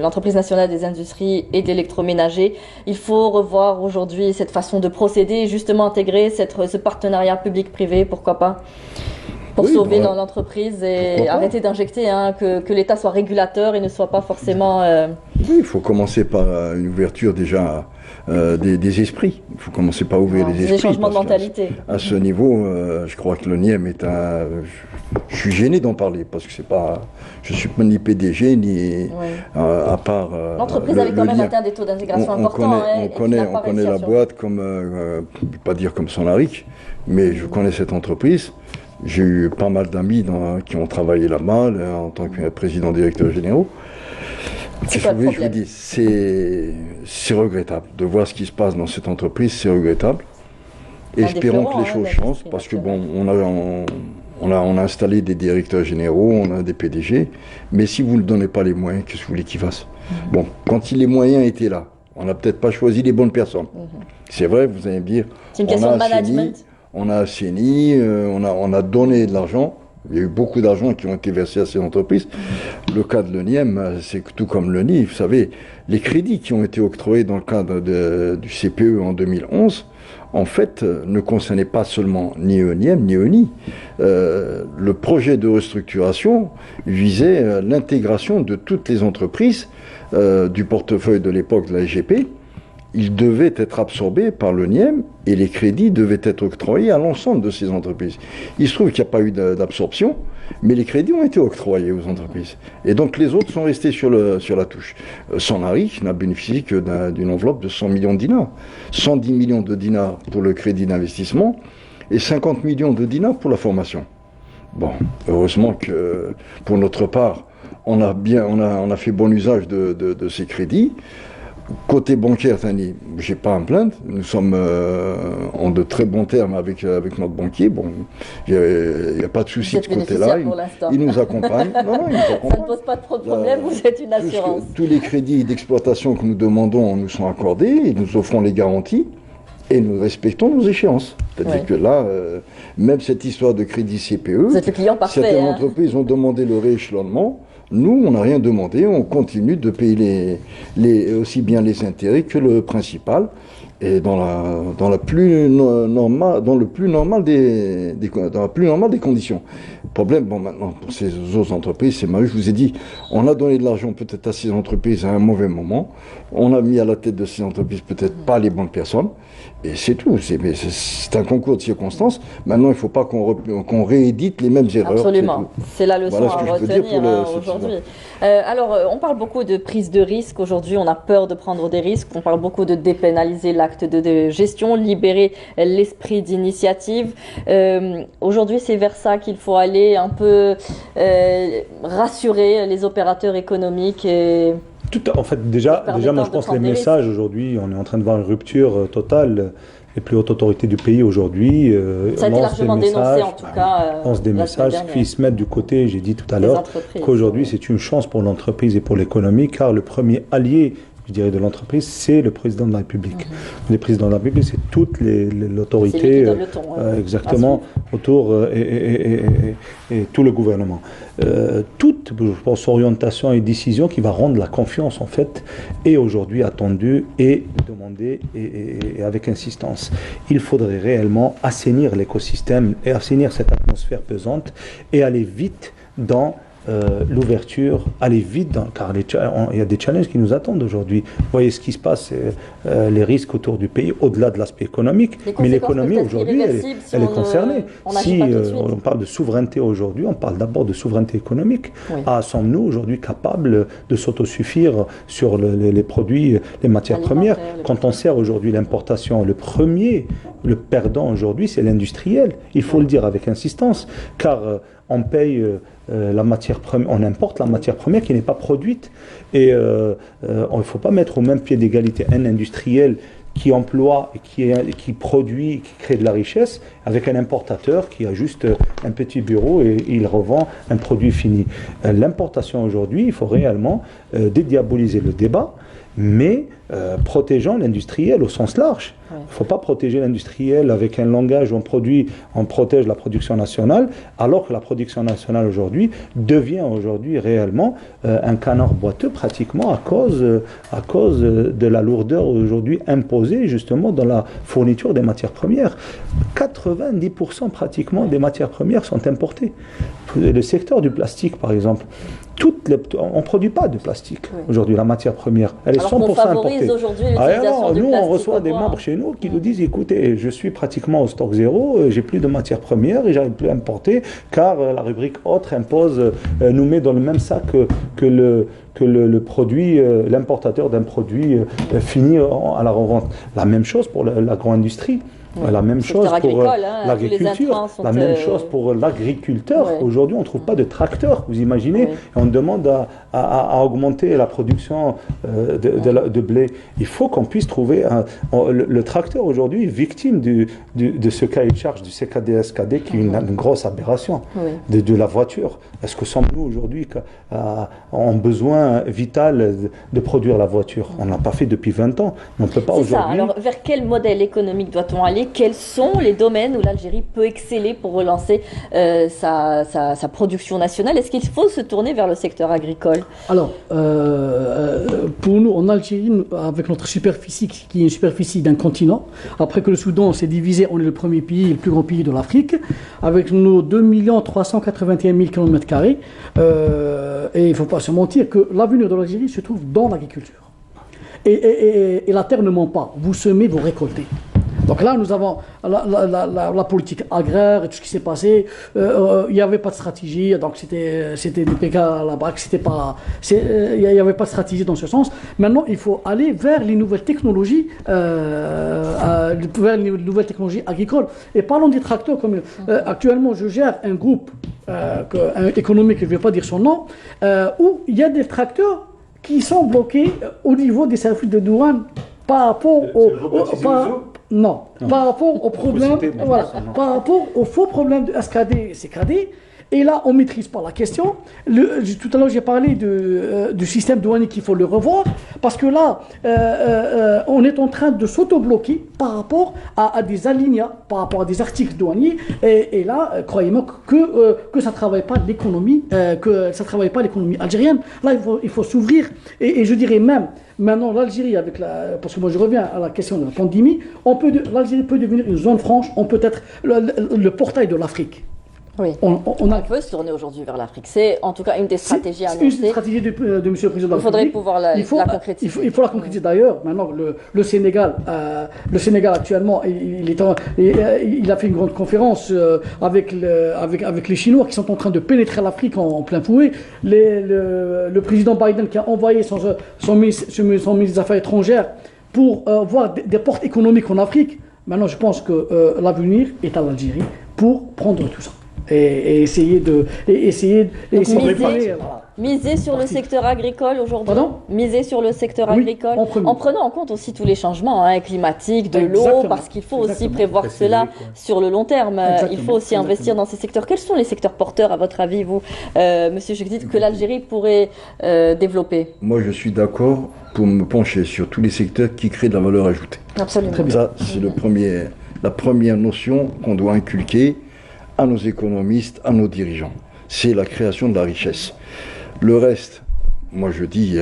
l'entreprise nationale des industries et d'électroménager. Il faut revoir aujourd'hui cette façon de procéder et justement intégrer ce partenariat public-privé, pourquoi pas, pour sauver l'entreprise et arrêter d'injecter, que l'État soit régulateur et ne soit pas forcément... Oui, il faut commencer par une ouverture déjà des esprits. Il faut commencer par ouvrir les esprits. Des changements de mentalité. À ce niveau, je crois que le NIEM est je suis gêné d'en parler parce que je suis pas ni PDG ni à part. L'entreprise avait quand même atteint des taux d'intégration importants. On connaît la boîte comme, je ne vais pas dire comme son aric, mais je connais cette entreprise. J'ai eu pas mal d'amis qui ont travaillé là-bas en tant que président directeur général. Je vous dis, c'est regrettable de voir ce qui se passe dans cette entreprise, c'est regrettable. Espérons que les choses changent, parce que on a installé des directeurs généraux, on a des PDG, mais si vous ne donnez pas les moyens, qu'est-ce que vous voulez qu'ils fassent? Bon, quand les moyens étaient là, on n'a peut-être pas choisi les bonnes personnes. C'est vrai, vous allez me dire. C'est une question de management. On a assaini, on a donné de l'argent. Il y a eu beaucoup d'argent qui ont été versés à ces entreprises. Le cas de l'ENIEM, c'est tout comme l'ENI. Vous savez, les crédits qui ont été octroyés dans le cadre du CPE en 2011, en fait, ne concernaient pas seulement ni l'ENIEM ni l'ENI. Le projet de restructuration visait l'intégration de toutes les entreprises du portefeuille de l'époque de la SGP. Il devait être absorbé par le NIEM et les crédits devaient être octroyés à l'ensemble de ces entreprises. Il se trouve qu'il n'y a pas eu d'absorption, mais les crédits ont été octroyés aux entreprises. Et donc les autres sont restés sur la touche. Sonaric n'a bénéficié que d'une enveloppe de 100 millions de dinars. 110 millions de dinars pour le crédit d'investissement et 50 millions de dinars pour la formation. Bon, heureusement que pour notre part, on a fait bon usage de ces crédits. Côté bancaire, Tani, j'ai pas à me plaindre. Nous sommes en de très bons termes avec notre banquier. Bon, il n'y a pas de souci de ce côté-là. Il nous accompagne. Non, il nous accompagne. Ça ne pose pas de problème, vous êtes une assurance. Tous les crédits d'exploitation que nous demandons nous sont accordés et nous offrons les garanties et nous respectons nos échéances. C'est-à-dire que là, même cette histoire de crédit CPE, vous êtes le client parfait, certaines entreprises ont demandé le rééchelonnement. Nous, on n'a rien demandé, on continue de payer aussi bien les intérêts que le principal, et dans le plus normal des conditions. Le problème, maintenant, pour ces autres entreprises, c'est je vous ai dit, on a donné de l'argent peut-être à ces entreprises à un mauvais moment, on a mis à la tête de ces entreprises peut-être pas les bonnes personnes, et c'est tout. C'est un concours de circonstances. Maintenant, il ne faut pas qu'on réédite les mêmes erreurs. Absolument. C'est la leçon à retenir aujourd'hui. Alors, on parle beaucoup de prise de risque. Aujourd'hui, on a peur de prendre des risques. On parle beaucoup de dépénaliser l'acte de gestion, libérer l'esprit d'initiative. Aujourd'hui, c'est vers ça qu'il faut aller, un peu rassurer les opérateurs économiques et En fait, déjà moi je pense que les messages aujourd'hui, on est en train de voir une rupture totale. Les plus hautes autorités du pays aujourd'hui ça a été largement dénoncé en tout cas. Lancent des messages qui se mettent du côté, j'ai dit tout à l'heure, qu'aujourd'hui c'est une chance pour l'entreprise et pour l'économie, car le premier allié, je dirais, de l'entreprise, c'est le président de la République. Le président de la République, c'est toute l'autorité, exactement, autour et tout le gouvernement. Toute, je pense, orientation et décision qui va rendre la confiance, en fait, est aujourd'hui attendue et demandée et avec insistance. Il faudrait réellement assainir l'écosystème et assainir cette atmosphère pesante et aller vite dans l'ouverture, aller vite, car il y a des challenges qui nous attendent aujourd'hui. Vous voyez ce qui se passe, les risques autour du pays, au-delà de l'aspect économique. Mais l'économie aujourd'hui, elle est concernée. Si on parle de souveraineté aujourd'hui, on parle d'abord de souveraineté économique. Sommes-nous aujourd'hui capables de s'autosuffire sur les produits, les matières premières? Quand on sert aujourd'hui l'importation, le perdant aujourd'hui, c'est l'industriel. Il faut le dire avec insistance, car on paye la matière première, on importe la matière première qui n'est pas produite. Et il ne faut pas mettre au même pied d'égalité un industriel qui emploie, qui produit, qui crée de la richesse, avec un importateur qui a juste un petit bureau et il revend un produit fini. L'importation aujourd'hui, il faut réellement dédiaboliser le débat, mais protégeant l'industriel au sens large. Il ne faut pas protéger l'industriel avec un langage où on protège la production nationale, alors que la production nationale aujourd'hui devient réellement un canard boiteux pratiquement à cause de la lourdeur aujourd'hui imposée justement dans la fourniture des matières premières. 90% pratiquement des matières premières sont importées. Le secteur du plastique par exemple, on ne produit pas de plastique aujourd'hui, la matière première, elle est 100% importée. Nous on reçoit des membres chez nous qui nous disent écoutez, je suis pratiquement au stock zéro, j'ai plus de matières premières et j'arrive plus à importer car la rubrique autre nous met dans le même sac que le produit, l'importateur d'un produit fini à la revente. La même chose pour l'agro-industrie. La même chose pour l'agriculture, la même chose pour l'agriculteur. Aujourd'hui, on ne trouve pas de tracteur, vous imaginez. On demande à augmenter la production de blé. Il faut qu'on puisse trouver le tracteur aujourd'hui est victime de ce cahier de charge du CKD-SKD qui est une grosse aberration de la voiture. Est-ce que sommes-nous aujourd'hui en besoin vital de produire la voiture? On ne l'a pas fait depuis 20 ans. On ne peut pas aujourd'hui. Alors, vers quel modèle économique doit-on aller? Quels sont les domaines où l'Algérie peut exceller pour relancer sa production nationale? Est-ce qu'il faut se tourner vers le secteur agricole? Alors, pour nous, en Algérie, avec notre superficie, qui est une superficie d'un continent, après que le Soudan s'est divisé, on est le premier pays, le plus grand pays de l'Afrique, avec nos 2 381 000 km². Et il ne faut pas se mentir que l'avenir de l'Algérie se trouve dans l'agriculture. Et la terre ne ment pas. Vous semez, vous récoltez. Donc là, nous avons la politique agraire et tout ce qui s'est passé. Il n'y avait pas de stratégie, donc c'était des PK à la BAC, il n'y avait pas de stratégie dans ce sens. Maintenant, il faut aller vers les nouvelles technologies, agricoles. Et parlons des tracteurs. Actuellement, je gère un groupe économique, je ne vais pas dire son nom, où il y a des tracteurs qui sont bloqués au niveau des services de douane par rapport par rapport au problème, par rapport au faux problème de SKD et CKD. Et là, on ne maîtrise pas la question. Tout à l'heure, j'ai parlé du système douanier qu'il faut le revoir, parce que là, on est en train de s'auto-bloquer par rapport à des alinéas, par rapport à des articles douaniers. Et là, croyez-moi que ça ne travaille pas l'économie, algérienne. Là, il faut s'ouvrir. Et je dirais même, maintenant, l'Algérie, parce que moi je reviens à la question de la pandémie, l'Algérie peut devenir une zone franche, on peut être le portail de l'Afrique. Oui. On peut se tourner aujourd'hui vers l'Afrique. C'est en tout cas une des stratégies annoncées. C'est une stratégie de M. le Président de la République. Il faudrait pouvoir la concrétiser. Il faut la concrétiser. D'ailleurs, maintenant, le Sénégal actuellement, il a fait une grande conférence avec les Chinois qui sont en train de pénétrer l'Afrique en plein fouet. Le président Biden qui a envoyé son ministre des Affaires étrangères pour voir des portes économiques en Afrique. Maintenant, je pense que l'avenir est à l'Algérie pour prendre tout ça. et essayer de réparer. Miser sur le secteur agricole aujourd'hui. Pardon ? Miser sur le secteur Oui, agricole, en premier. en prenant en compte aussi tous les changements climatiques, de l'eau, Exactement. parce qu'il faut aussi Exactement. prévoir Préciser, cela quoi. sur le long terme. Il Exactement. faut aussi investir dans ces secteurs. Quels sont les secteurs porteurs, à votre avis, vous, Monsieur Chekdid, que l'Algérie pourrait développer? Moi, je suis d'accord pour me pencher sur tous les secteurs qui créent de la valeur ajoutée. Absolument. Très bien. Ça, c'est la première notion qu'on doit inculquer à nos économistes, à nos dirigeants. C'est la création de la richesse. Le reste, moi je dis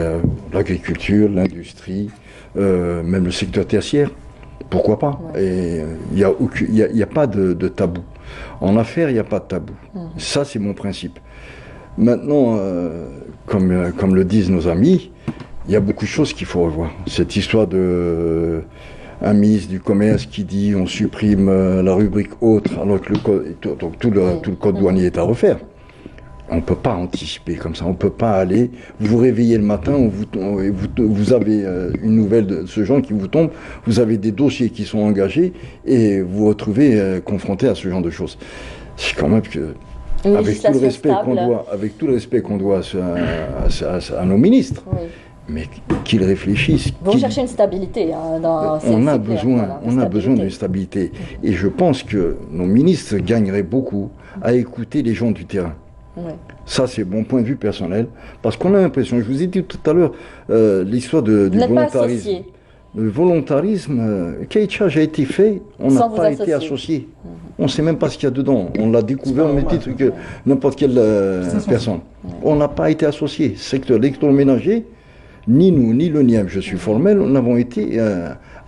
l'agriculture, l'industrie, même le secteur tertiaire, pourquoi pas. Et il n'y a pas de tabou. En affaires, il n'y a pas de tabou. Ça, c'est mon principe. Maintenant, comme le disent nos amis, il y a beaucoup de choses qu'il faut revoir. Cette histoire de un ministre du Commerce qui dit on supprime la rubrique autre alors que tout le code douanier est à refaire. On ne peut pas anticiper comme ça, on ne peut pas aller, vous réveiller le matin, vous avez une nouvelle de ce genre qui vous tombe, vous avez des dossiers qui sont engagés et vous vous retrouvez confronté à ce genre de choses. C'est quand même que, avec tout le respect qu'on doit à nos ministres, Oui. mais qu'ils réfléchissent. Vous recherchez une stabilité dans On a besoin d'une stabilité. Et je pense que nos ministres gagneraient beaucoup à écouter les gens du terrain. Oui. Ça, c'est mon point de vue personnel. Parce qu'on a l'impression, je vous ai dit tout à l'heure, l'histoire du volontarisme. Le volontarisme, cahier de charge a été fait, on n'a pas été associé. On ne sait même pas ce qu'il y a dedans. On l'a découvert au même titre que n'importe quelle personne. On n'a pas été associé. Secteur électroménager, ni nous, ni le NIEM, je suis formel, nous n'avons été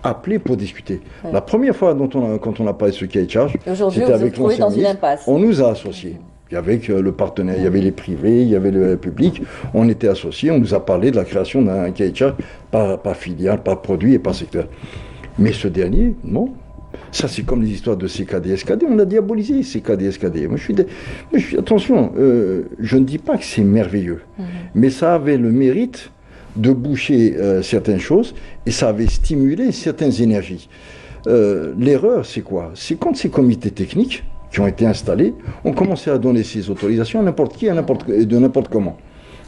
appelés pour discuter. La première fois quand on a parlé de ce cahier de charge, c'était avec l'ancien ministre. On nous a associés. Avec le partenaire, il y avait les privés, il y avait le public, on était associés, on nous a parlé de la création d'un cahier de charge par filiale, par produit et par secteur. Mais ce dernier, non. Ça, c'est comme les histoires de CKD, SKD, on a diabolisé CKD, SKD. Moi, attention, je ne dis pas que c'est merveilleux, mais ça avait le mérite de boucher certaines choses et ça avait stimulé certaines énergies. L'erreur, c'est quoi? C'est quand ces comités techniques qui ont été installés, ont commencé à donner ces autorisations à n'importe qui, de n'importe comment.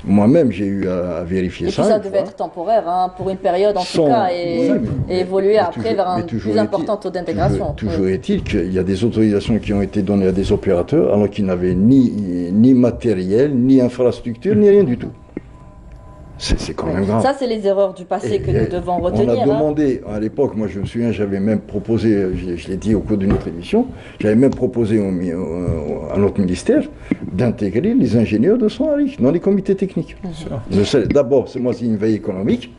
Moi-même, j'ai eu à vérifier ça. Et puis ça devait être temporaire, pour une période en tout cas, et évoluer après vers un plus important taux d'intégration. Toujours est-il qu'il y a des autorisations qui ont été données à des opérateurs alors qu'ils n'avaient ni matériel, ni infrastructure, ni rien du tout. C'est quand même grave. Ça, c'est les erreurs du passé que nous devons retenir. On a demandé, à l'époque, moi je me souviens, j'avais même proposé, je l'ai dit au cours de notre émission, j'avais même proposé à notre ministère d'intégrer les ingénieurs de son ARIC dans les comités techniques. D'abord, c'est une veille économique,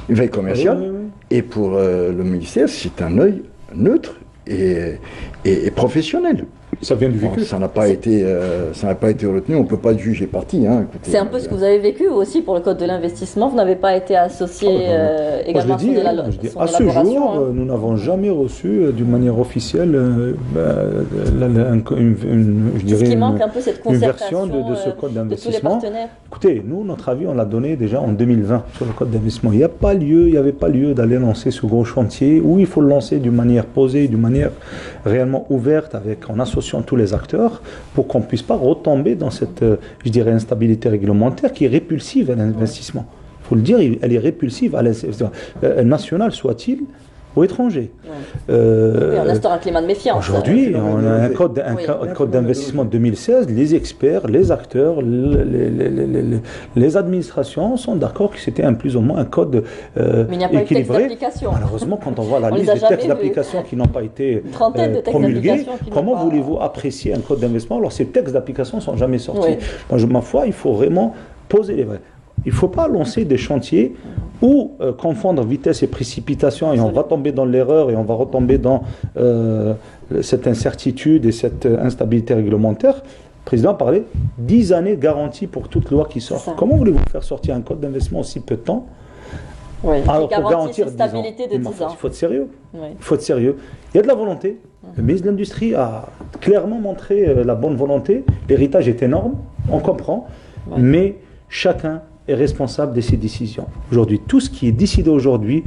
une veille commerciale, et pour le ministère, c'est un œil neutre et professionnel. Ça vient du vécu. Ça n'a pas été retenu, on ne peut pas juger parti. C'est un peu ce que vous avez vécu aussi pour le code de l'investissement. Vous n'avez pas été associé également sur à ce jour, nous n'avons jamais reçu d'une manière officielle une version de ce code d'investissement. Écoutez, nous, notre avis, on l'a donné déjà en 2020 sur le code d'investissement. Il n'y avait pas lieu d'aller lancer ce gros chantier où il faut le lancer d'une manière posée, d'une manière réellement ouverte, en associant tous les acteurs, pour qu'on ne puisse pas retomber dans cette, instabilité réglementaire qui est répulsive à l'investissement. Il faut le dire, elle est répulsive à l'investissement, national soit-il, ou étranger. Oui, on instaure un climat de méfiance. Aujourd'hui, on a un code d'investissement de 2016, les experts, les acteurs, les administrations sont d'accord que c'était plus ou moins un code mais il n'y a pas équilibré. Eu de texte d'application. Malheureusement, quand on voit la liste des textes d'application qui n'ont pas été promulgués, comment voulez-vous apprécier un code d'investissement alors ces textes d'application ne sont jamais sortis? Moi, ma foi, il faut vraiment poser les vrais. Il ne faut pas lancer des chantiers ou confondre vitesse et précipitation et on va tomber dans l'erreur et on va retomber dans cette incertitude et cette instabilité réglementaire. Le président parlait 10 années de garantie pour toute loi qui sort. Comment voulez-vous faire sortir un code d'investissement aussi peu de temps? Alors pour garantir une stabilité de 10 ans. Il faut être sérieux. Il faut être sérieux. Il y a de la volonté. Le ministre de l'Industrie a clairement montré la bonne volonté. L'héritage est énorme, on comprend, mais chacun est responsable de ses décisions. Aujourd'hui, tout ce qui est décidé aujourd'hui,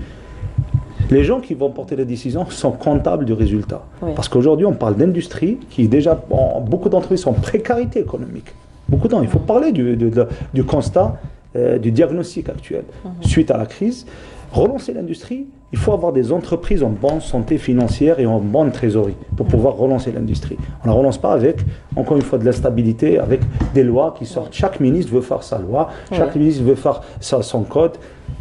Les gens qui vont porter les décisions sont comptables du résultat. Oui. Parce qu'aujourd'hui, on parle d'industrie qui déjà, beaucoup d'entreprises sont en précarité économique. Beaucoup de temps, il faut parler du constat, du diagnostic actuel. Suite à la crise, relancer l'industrie, il faut avoir des entreprises en bonne santé financière et en bonne trésorerie pour pouvoir relancer l'industrie. On ne la relance pas avec, encore une fois, de l'instabilité, avec des lois qui sortent. Chaque ministre veut faire sa loi, chaque ministre veut faire son code.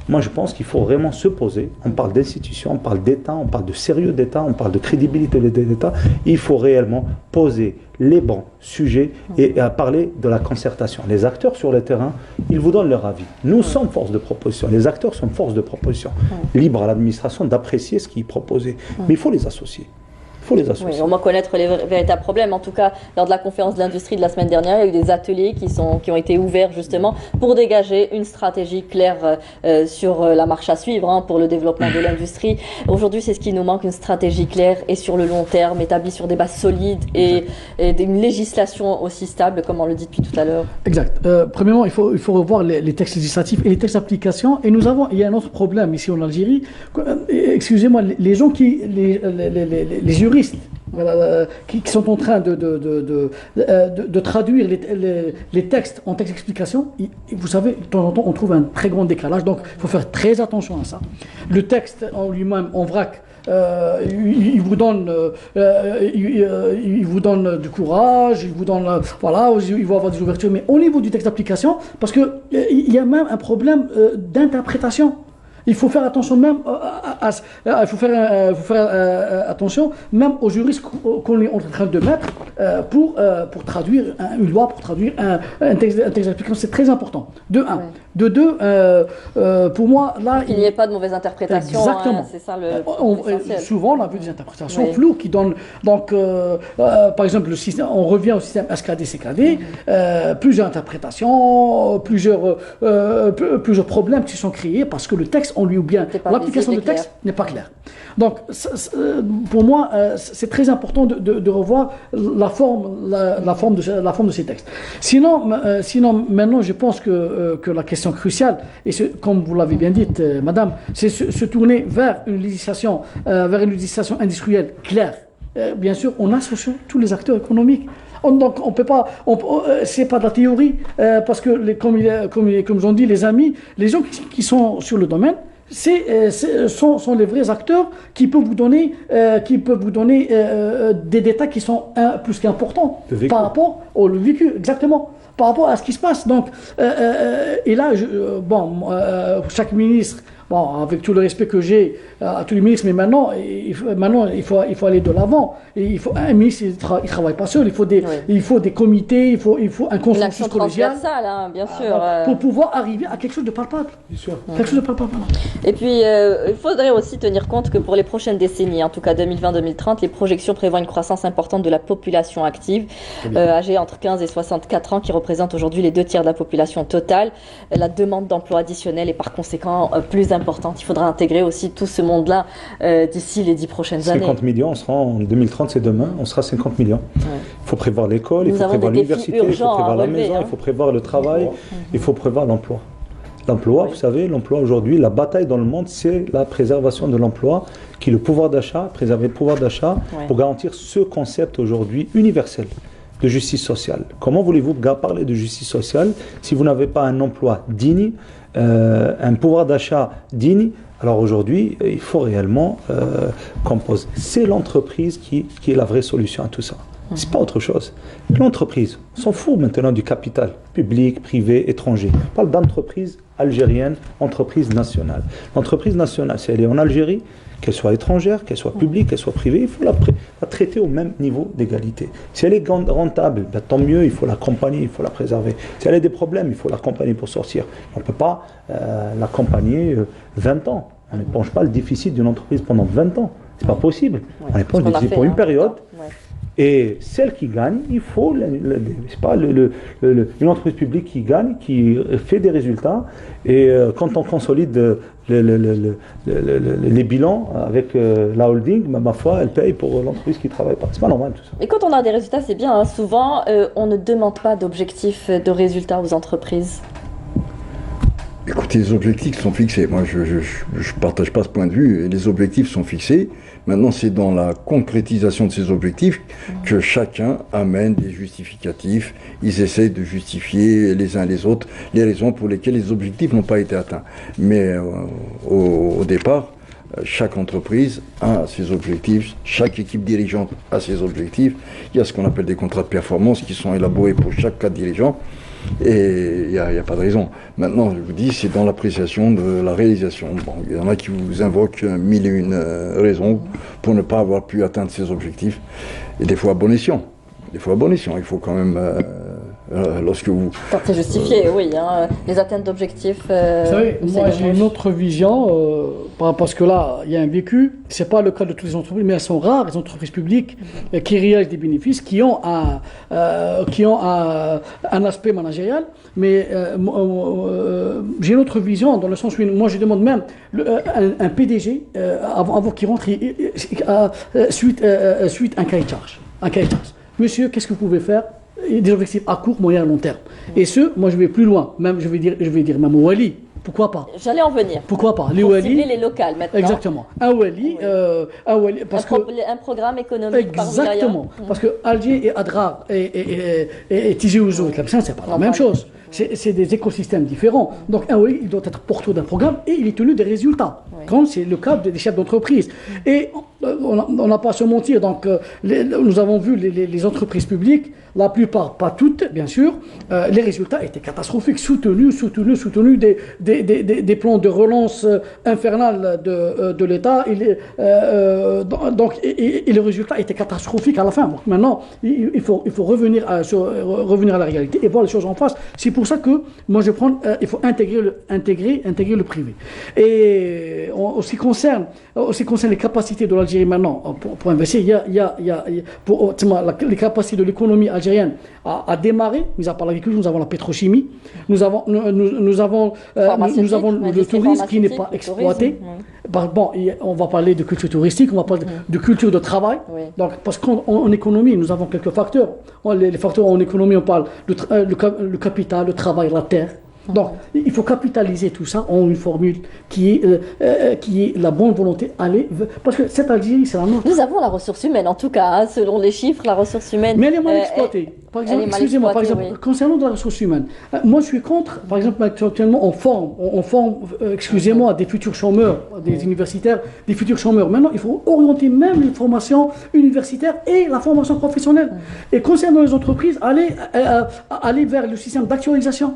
Moi, je pense qu'il faut vraiment se poser. On parle d'institutions, on parle d'État, on parle de sérieux d'État, on parle de crédibilité d'État. Il faut réellement poser les bons sujets et parler de la concertation. Les acteurs sur le terrain, ils vous donnent leur avis. Nous sommes force de proposition. Les acteurs sont force de proposition. Libre à l'administration d'apprécier ce qui est proposé. Mais il faut les associer. Il faut les associer. Oui, au moins connaître les véritables problèmes. En tout cas, lors de la conférence de l'industrie de la semaine dernière, il y a eu des ateliers qui ont été ouverts justement pour dégager une stratégie claire sur la marche à suivre pour le développement de l'industrie. Aujourd'hui, c'est ce qui nous manque, une stratégie claire et sur le long terme, établie sur des bases solides et une législation aussi stable, comme on le dit depuis tout à l'heure. Exact. Premièrement, il faut revoir les textes législatifs et les textes d'application. Et il y a un autre problème ici en Algérie. Excusez-moi, les gens les juristes qui sont en train de traduire les textes en texte d'explication, vous savez, de temps en temps, on trouve un très grand décalage. Donc, il faut faire très attention à ça. Le texte en lui-même, en vrac, il vous donne du courage, il vous donne il va avoir des ouvertures, mais au niveau du texte d'application, parce que il y a même un problème d'interprétation. Il faut faire attention même attention même aux juristes qu'on est en train de mettre pour traduire une loi, pour traduire un texte d'application. C'est très important. De un. De deux, pour moi, là... Qu'il n'y ait pas de mauvaise interprétation. Exactement. C'est ça l'essentiel. Souvent, on a vu des interprétations floues qui donnent... Donc, par exemple, on revient au système SKD-CKD, plusieurs interprétations, plusieurs problèmes qui sont créés parce que le texte on lui ou bien l'application du texte n'est pas claire. Donc, pour moi, c'est très important de revoir la forme de ces textes. Sinon, maintenant, je pense que la question cruciale, et comme vous l'avez bien dit, madame, c'est se tourner vers une législation industrielle claire. Bien sûr, on associe tous les acteurs économiques. Donc, on peut pas, c'est pas de la théorie, parce que, comme j'en dis, les amis, les gens qui sont sur le domaine, sont les vrais acteurs qui peuvent vous donner des détails qui sont plus qu'importants par rapport au vécu, exactement, par rapport à ce qui se passe. Donc, et là, chaque ministre, avec tout le respect que j'ai à tous les ministres, mais maintenant il faut aller de l'avant. Et un ministre, il travaille pas seul. Il faut des comités, il faut un consensus collégial, bien sûr, pour pouvoir arriver à quelque chose de palpable. Bien sûr. Quelque chose de palpable. Et puis, il faudrait aussi tenir compte que pour les prochaines décennies, en tout cas 2020-2030, les projections prévoient une croissance importante de la population active, âgée entre 15 et 64 ans, qui représente aujourd'hui les 2 tiers de la population totale. La demande d'emploi additionnelle est par conséquent plus importante. Il faudra intégrer aussi tout ce monde-là d'ici les 10 prochaines années. 50 millions, on sera en 2030, c'est demain, on sera 50 millions. Il faut prévoir l'école, il faut prévoir l'université, il faut prévoir la maison, il faut prévoir le travail, il faut prévoir l'emploi. L'emploi, vous savez, l'emploi aujourd'hui, la bataille dans le monde, c'est la préservation de l'emploi, qui est le pouvoir d'achat, préserver le pouvoir d'achat pour garantir ce concept aujourd'hui universel de justice sociale. Comment voulez-vous parler de justice sociale si vous n'avez pas un emploi digne, un pouvoir d'achat digne? Alors aujourd'hui, il faut réellement qu'on pose. C'est l'entreprise qui est la vraie solution à tout ça. C'est pas autre chose. L'entreprise, on s'en fout maintenant du capital, public, privé, étranger. On parle d'entreprise algérienne, entreprise nationale. L'entreprise nationale, si elle est en Algérie, qu'elle soit étrangère, qu'elle soit publique, qu'elle soit privée, il faut la traiter au même niveau d'égalité. Si elle est rentable, tant mieux, il faut l'accompagner, il faut la préserver. Si elle a des problèmes, il faut l'accompagner pour sortir. On ne peut pas l'accompagner 20 ans. On n'éponge pas le déficit d'une entreprise pendant 20 ans. C'est pas possible. On éponge le déficit pour une période. Et celle qui gagne, il faut, c'est pas une entreprise publique qui gagne, qui fait des résultats. Et quand on consolide les bilans avec la holding, ma foi, elle paye pour l'entreprise qui ne travaille pas. C'est pas normal tout ça. Et quand on a des résultats, c'est bien. Souvent, on ne demande pas d'objectifs de résultats aux entreprises. Écoutez, les objectifs sont fixés. Moi, je ne partage pas ce point de vue. Les objectifs sont fixés. Maintenant, c'est dans la concrétisation de ces objectifs que chacun amène des justificatifs. Ils essayent de justifier les uns les autres les raisons pour lesquelles les objectifs n'ont pas été atteints. Mais au départ, chaque entreprise a ses objectifs, chaque équipe dirigeante a ses objectifs. Il y a ce qu'on appelle des contrats de performance qui sont élaborés pour chaque cadre dirigeant. Et il n'y a pas de raison. Maintenant, je vous dis, c'est dans l'appréciation de la réalisation. Bon, il y en a qui vous invoquent mille et une raisons pour ne pas avoir pu atteindre ses objectifs. Et des fois à bon escient. Il faut quand même, lorsque vous... C'est justifié, oui, hein, les atteintes d'objectifs. Vous savez, moi j'ai une autre vision, parce que là, il y a un vécu. Ce n'est pas le cas de toutes les entreprises, mais elles sont rares, les entreprises publiques qui réalisent des bénéfices, qui ont un aspect managérial. Mais j'ai une autre vision, dans le sens où moi je demande même un PDG, avant qu'il rentre, suite un cahier de charge. Monsieur, qu'est-ce que vous pouvez faire? Des objectifs à court, moyen et long terme. Et moi je vais plus loin, même je vais dire même au Wali. Pourquoi pas? J'allais en venir. Pourquoi pas? Pour cibler les locales maintenant. Exactement. Un Wali, parce un programme économique. Exactement. Parce que Alger et Adrar et Tizi Ouzou et Tlemcen, c'est pas la même chose. C'est des écosystèmes différents. Donc un Wali, il doit être porteur d'un programme et il est tenu des résultats. Comme c'est le cas des chefs d'entreprise. Et on n'a pas à se mentir. Donc nous avons vu les entreprises publiques, la plupart, pas toutes, bien sûr, les résultats étaient catastrophiques, soutenus des plans de relance infernales de l'État. Et les résultats étaient catastrophiques à la fin. Donc maintenant, il faut revenir à la réalité et voir les choses en face. C'est pour ça que moi il faut intégrer le privé. Et en ce qui concerne les capacités de l'Algérie maintenant pour investir, il y a les capacités de l'économie algérienne à démarrer. Mis à part l'agriculture, nous avons la pétrochimie, nous avons le tourisme qui n'est pas exploité. Bon, on va parler de culture touristique, on va parler de culture de travail. Donc, parce qu'en économie, nous avons quelques facteurs. Les facteurs en économie, on parle le capital, le travail, la terre. Donc, il faut capitaliser tout ça en une formule qui est la bonne volonté. Parce que cette Algérie, c'est la nôtre. Nous avons la ressource humaine, en tout cas, hein, selon les chiffres, la ressource humaine. Mais elle est mal exploitée. Par exemple, concernant la ressource humaine, moi je suis contre, par exemple, actuellement, on forme, des futurs chômeurs, des universitaires, des futurs chômeurs. Maintenant, il faut orienter même les formations universitaires et la formation professionnelle. Et concernant les entreprises, aller vers le système d'actualisation.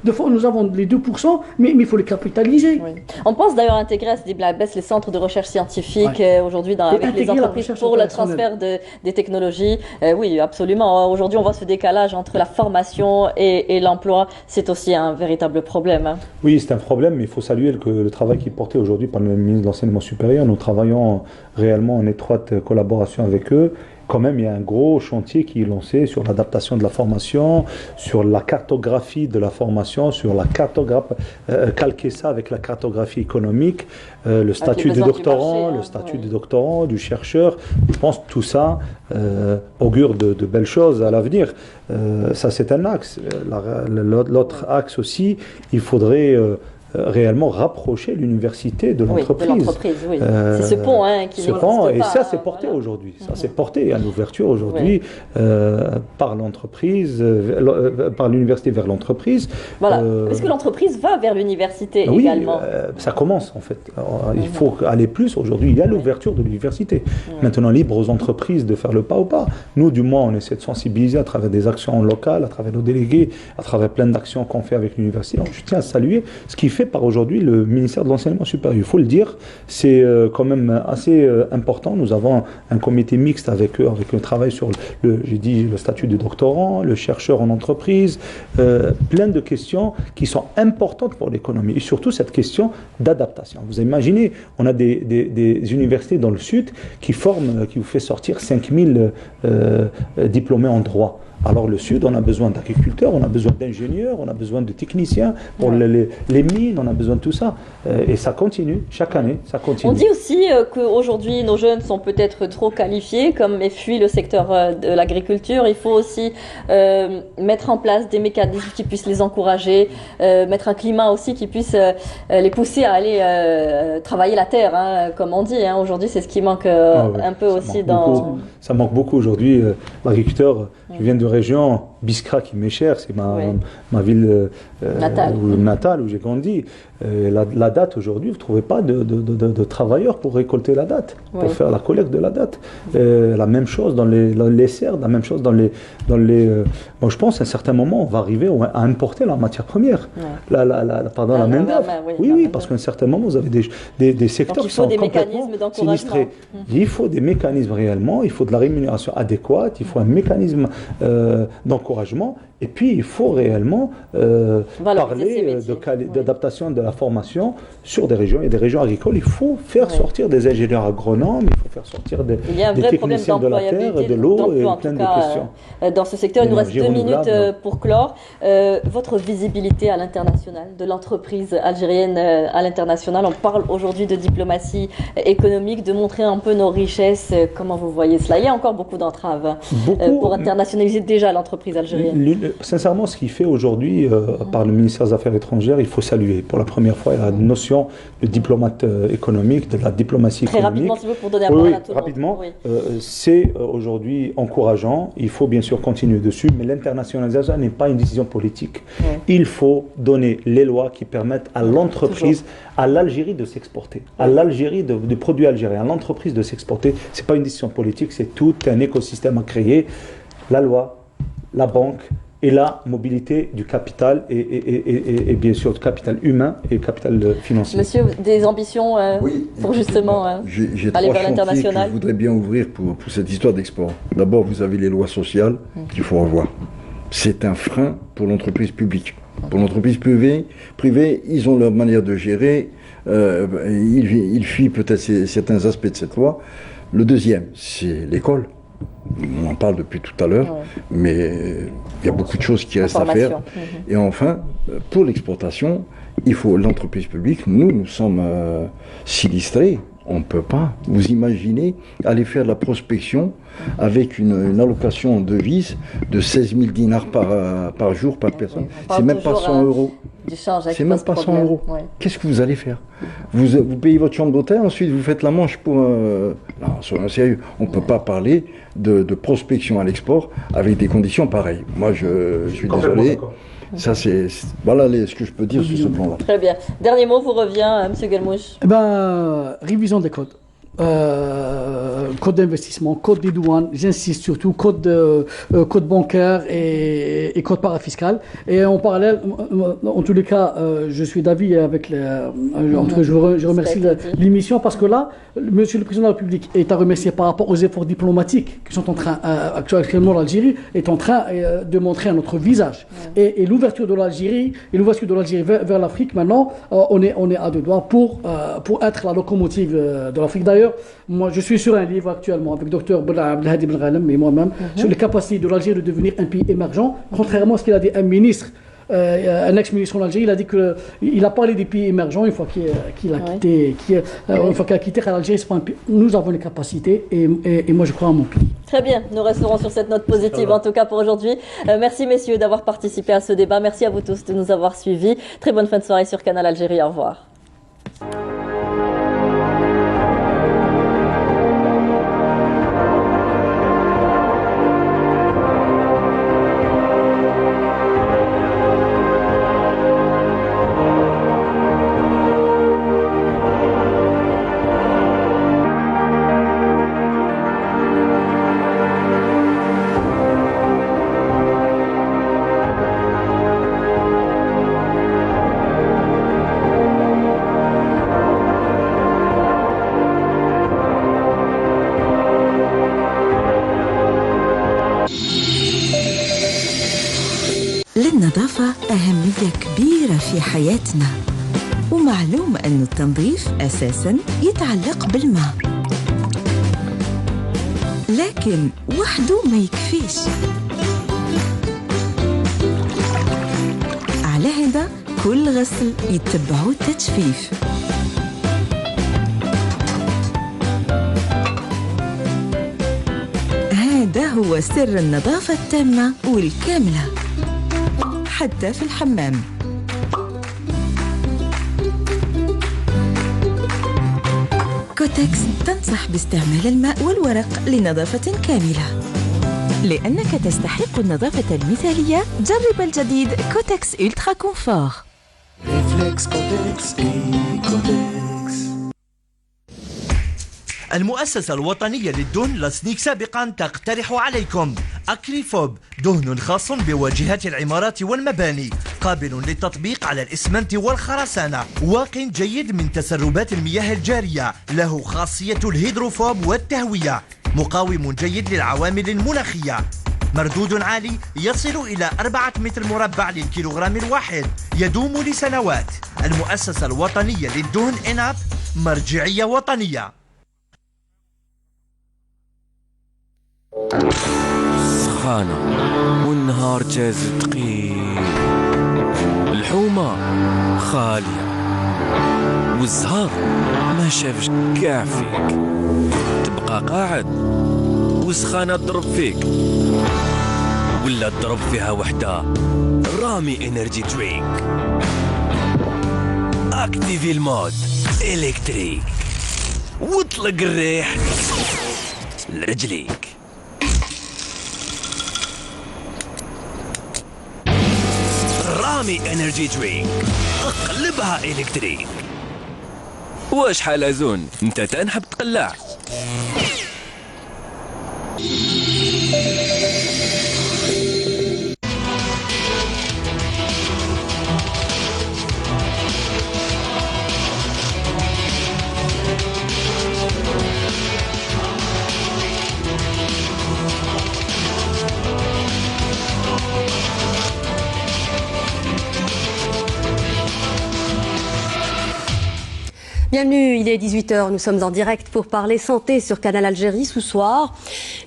De fois, nous avons les 2%, mais il faut les capitaliser. Oui. On pense d'ailleurs intégrer à Sidi Blabès les centres de recherche scientifique aujourd'hui avec les entreprises pour le transfert des technologies. Oui, absolument. Aujourd'hui, on voit ce décalage entre la formation et l'emploi. C'est aussi un véritable problème. Hein. Oui, c'est un problème, mais il faut saluer le travail qui est porté aujourd'hui par le ministre de l'Enseignement supérieur. Nous travaillons réellement en étroite collaboration avec eux. Quand même, il y a un gros chantier qui est lancé sur l'adaptation de la formation, sur la cartographie de la formation, sur la cartographie, calquer ça avec la cartographie économique, le statut du doctorant, du doctorant, du chercheur. Je pense que tout ça augure de belles choses à l'avenir. Ça, c'est un axe. L'autre axe aussi, il faudrait réellement rapprocher l'université de l'entreprise. Oui, de l'entreprise, oui. C'est ce pont qui n'existe pas. Et ça, c'est porté aujourd'hui. Ça, c'est porté à l'ouverture aujourd'hui par l'entreprise, par l'université vers l'entreprise. Voilà. Est-ce que l'entreprise va vers l'université également? Ça commence en fait. Il faut aller plus. Aujourd'hui, il y a l'ouverture de l'université. Maintenant, libre aux entreprises de faire le pas ou pas. Nous, du moins, on essaie de sensibiliser à travers des actions locales, à travers nos délégués, à travers plein d'actions qu'on fait avec l'université. Donc, je tiens à saluer ce qui fait par aujourd'hui le ministère de l'Enseignement supérieur. Il faut le dire, c'est quand même assez important. Nous avons un comité mixte avec eux, avec le travail sur le statut du doctorant, le chercheur en entreprise, plein de questions qui sont importantes pour l'économie et surtout cette question d'adaptation. Vous imaginez, on a des universités dans le sud qui vous fait sortir 5000 diplômés en droit. Alors le Sud, on a besoin d'agriculteurs, on a besoin d'ingénieurs, on a besoin de techniciens pour les mines, on a besoin de tout ça. Et ça continue, chaque année, ça continue. On dit aussi qu'aujourd'hui, nos jeunes sont peut-être trop qualifiés, comme fuient le secteur de l'agriculture. Il faut aussi mettre en place des mécanismes qui puissent les encourager, mettre un climat aussi qui puisse les pousser à aller travailler la terre, hein, comme on dit. Hein. Aujourd'hui, c'est ce qui manque un peu aussi dans... Ça manque beaucoup aujourd'hui. L'agriculteur, je viens de région, Biskra qui m'est chère, c'est ma ville natale où j'ai grandi. La date aujourd'hui, vous ne trouvez pas de travailleurs pour récolter la date, pour faire la collecte de la date. La même chose dans les serres, la même chose dans les moi, je pense qu'à un certain moment, on va arriver à importer la matière première, la main-d'œuvre. Oui, parce qu'à un certain moment, vous avez des secteurs qui sont complètement sinistrés. Il faut des mécanismes réellement, il faut de la rémunération adéquate, il faut un mécanisme d'encouragement, et puis il faut réellement parler d'adaptation de la formation sur des régions. Il y a des régions agricoles, il faut faire sortir des ingénieurs agronomes, il faut faire sortir des techniciens de la terre, de l'eau, et plein de questions. Dans ce secteur, il nous reste 2 minutes pour clore. Votre visibilité à l'international, de l'entreprise algérienne à l'international, on parle aujourd'hui de diplomatie économique, de montrer un peu nos richesses. Comment vous voyez cela? Il y a encore beaucoup d'entraves pour internationaliser déjà l'entreprise algérienne. Sincèrement, ce qui fait aujourd'hui par le ministère des Affaires étrangères, il faut saluer. Pour la première fois, il y a la notion de diplomate économique, de la diplomatie économique. Très rapidement, si vous voulez, pour donner la parole à tout le monde. Rapidement, c'est aujourd'hui encourageant. Il faut bien sûr continuer dessus, mais l'internationalisation n'est pas une décision politique. Il faut donner les lois qui permettent à l'entreprise, à l'Algérie de s'exporter, à l'Algérie de produits algériens, à l'entreprise de s'exporter. Ce n'est pas une décision politique, c'est tout un écosystème à créer. La loi, la banque et la mobilité du capital et bien sûr du capital humain et capital financier. Monsieur, des ambitions pour justement aller vers l'international? Je voudrais bien ouvrir pour cette histoire d'export. D'abord, vous avez les lois sociales qu'il faut revoir. C'est un frein pour l'entreprise publique. Pour l'entreprise privée, ils ont leur manière de gérer. Ils fuient peut-être certains aspects de cette loi. Le deuxième, c'est l'école. On en parle depuis tout à l'heure, mais il y a beaucoup de choses qui restent à faire. Et enfin, pour l'exportation, il faut l'entreprise publique. Nous sommes sinistrés. On ne peut pas. Vous imaginez aller faire de la prospection avec une allocation en devise de 16 000 dinars par jour, par personne. C'est même pas 100 euros. C'est même pas 100 euros. Qu'est-ce que vous allez faire? Vous payez votre chambre d'hôtel, ensuite vous faites la manche pour... Non, soyons sérieux. On ne peut pas parler de prospection à l'export avec des conditions pareilles. Moi, je suis désolé. Ça, voilà ce que je peux dire sur ce plan-là. Très bien. Dernier mot vous revient, M. Guelmouch. Révision des codes. Code d'investissement, code des douanes, j'insiste surtout, code bancaire et code parafiscal. Et en parallèle, en tous les cas, je suis d'avis avec je remercie l'émission parce que là, Monsieur le Président de la République est à remercier par rapport aux efforts diplomatiques qui sont en train, actuellement l'Algérie est en train de montrer un autre visage. Et l'ouverture de l'Algérie vers l'Afrique, maintenant, on est à deux doigts pour être la locomotive de l'Afrique. D'ailleurs, moi, je suis sur un livre actuellement avec Dr Abdelhadi Ben Ghalem et moi-même sur les capacités de l'Algérie de devenir un pays émergent, contrairement à ce qu'il a dit un ministre, un ex-ministre en Algérie. Il a dit qu'il a parlé des pays émergents une fois qu'il a quitté, une fois qu'il a quitté l'Algérie. Nous avons les capacités et moi je crois en mon pays. Très bien, nous resterons sur cette note positive en tout cas pour aujourd'hui. Merci messieurs d'avoir participé à ce débat. Merci à vous tous de nous avoir suivis. Très bonne fin de soirée sur Canal Algérie. Au revoir. للنظافة أهمية كبيرة في حياتنا، ومعلوم أن التنظيف أساساً يتعلق بالماء، لكن وحده ما يكفيش. هذا كل غسل يتبعوا التجفيف. هذا هو سر النظافة التامة والكاملة حتى في الحمام. كوتكس تنصح باستعمال الماء والورق لنظافة كاملة. لأنك تستحق النظافة المثالية، جرب الجديد كوتكس ألترا كونفور. المؤسسة الوطنية للدهن لسنيك سابقا تقترح عليكم أكريفوب، دهن خاص بواجهات العمارات والمباني، قابل للتطبيق على الإسمنت والخرسانة، واق جيد من تسربات المياه الجارية، له خاصية الهيدروفوب والتهوية، مقاوم جيد للعوامل المناخية، مردود عالي يصل إلى 4 متر مربع للكيلوغرام الواحد، يدوم لسنوات. المؤسسة الوطنية للدهن إناب، مرجعية وطنية. سخانة والنهار جاز ثقيل، الحومة خالية والزهر ما شافش كاع فيك، تبقى قاعد وسخانة تضرب فيك ولا تضرب فيها وحدة. رامي انرجي درينك اكتيفي المود الكتريك واطلق الريح لرجليك. رامي انرجي درينك اقلبها الكتريك. واش حلزون انت تنحب تقلع؟ Bienvenue, il est 18h, nous sommes en direct pour parler santé sur Canal Algérie ce soir.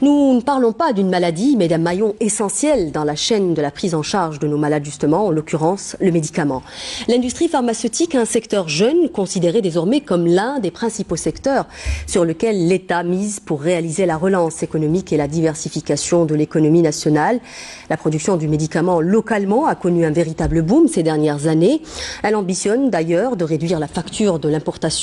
Nous ne parlons pas d'une maladie, mais d'un maillon essentiel dans la chaîne de la prise en charge de nos malades justement, en l'occurrence le médicament. L'industrie pharmaceutique est un secteur jeune, considéré désormais comme l'un des principaux secteurs sur lequel l'État mise pour réaliser la relance économique et la diversification de l'économie nationale. La production du médicament localement a connu un véritable boom ces dernières années. Elle ambitionne d'ailleurs de réduire la facture de l'importation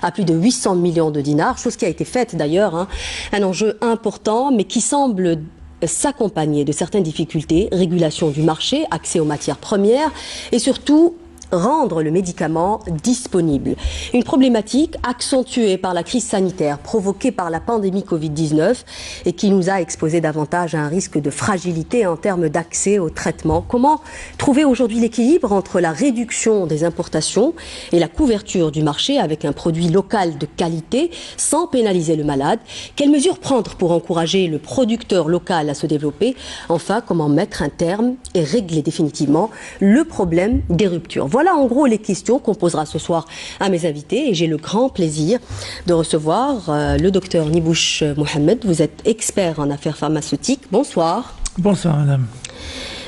à plus de 800 millions de dinars, chose qui a été faite d'ailleurs, un enjeu important mais qui semble s'accompagner de certaines difficultés, régulation du marché, accès aux matières premières et surtout rendre le médicament disponible. Une problématique accentuée par la crise sanitaire provoquée par la pandémie Covid-19 et qui nous a exposé davantage à un risque de fragilité en termes d'accès au traitement. Comment trouver aujourd'hui l'équilibre entre la réduction des importations et la couverture du marché avec un produit local de qualité sans pénaliser le malade? Quelles mesures prendre pour encourager le producteur local à se développer? Enfin, comment mettre un terme et régler définitivement le problème des ruptures? Voilà en gros les questions qu'on posera ce soir à mes invités et j'ai le grand plaisir de recevoir le docteur Nibouche Mohamed. Vous êtes expert en affaires pharmaceutiques. Bonsoir. Bonsoir madame.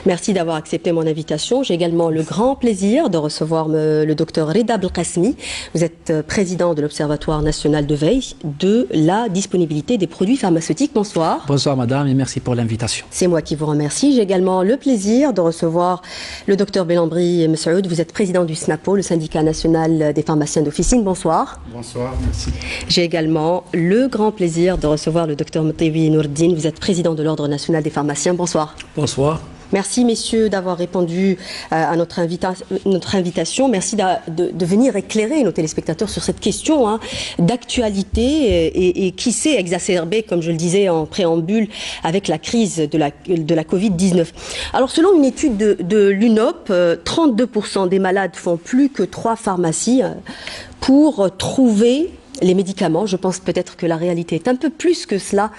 Merci d'avoir accepté mon invitation. J'ai également le grand plaisir de recevoir le docteur Reda Belkacemi. Vous êtes président de l'Observatoire national de veille de la disponibilité des produits pharmaceutiques. Bonsoir. Bonsoir madame et merci pour l'invitation. C'est moi qui vous remercie. J'ai également le plaisir de recevoir le docteur Belambri Messoud. Vous êtes président du SNAPO, le syndicat national des pharmaciens d'officine. Bonsoir. Bonsoir, merci. J'ai également le grand plaisir de recevoir le docteur Mtewi Nourdine. Vous êtes président de l'Ordre national des pharmaciens. Bonsoir. Bonsoir. Merci messieurs d'avoir répondu à notre invitation. Merci de venir éclairer nos téléspectateurs sur cette question d'actualité et qui s'est exacerbée, comme je le disais en préambule, avec la crise de la Covid-19. Alors selon une étude de l'UNOP, 32% des malades font plus que 3 pharmacies pour trouver les médicaments. Je pense peut-être que la réalité est un peu plus que cela.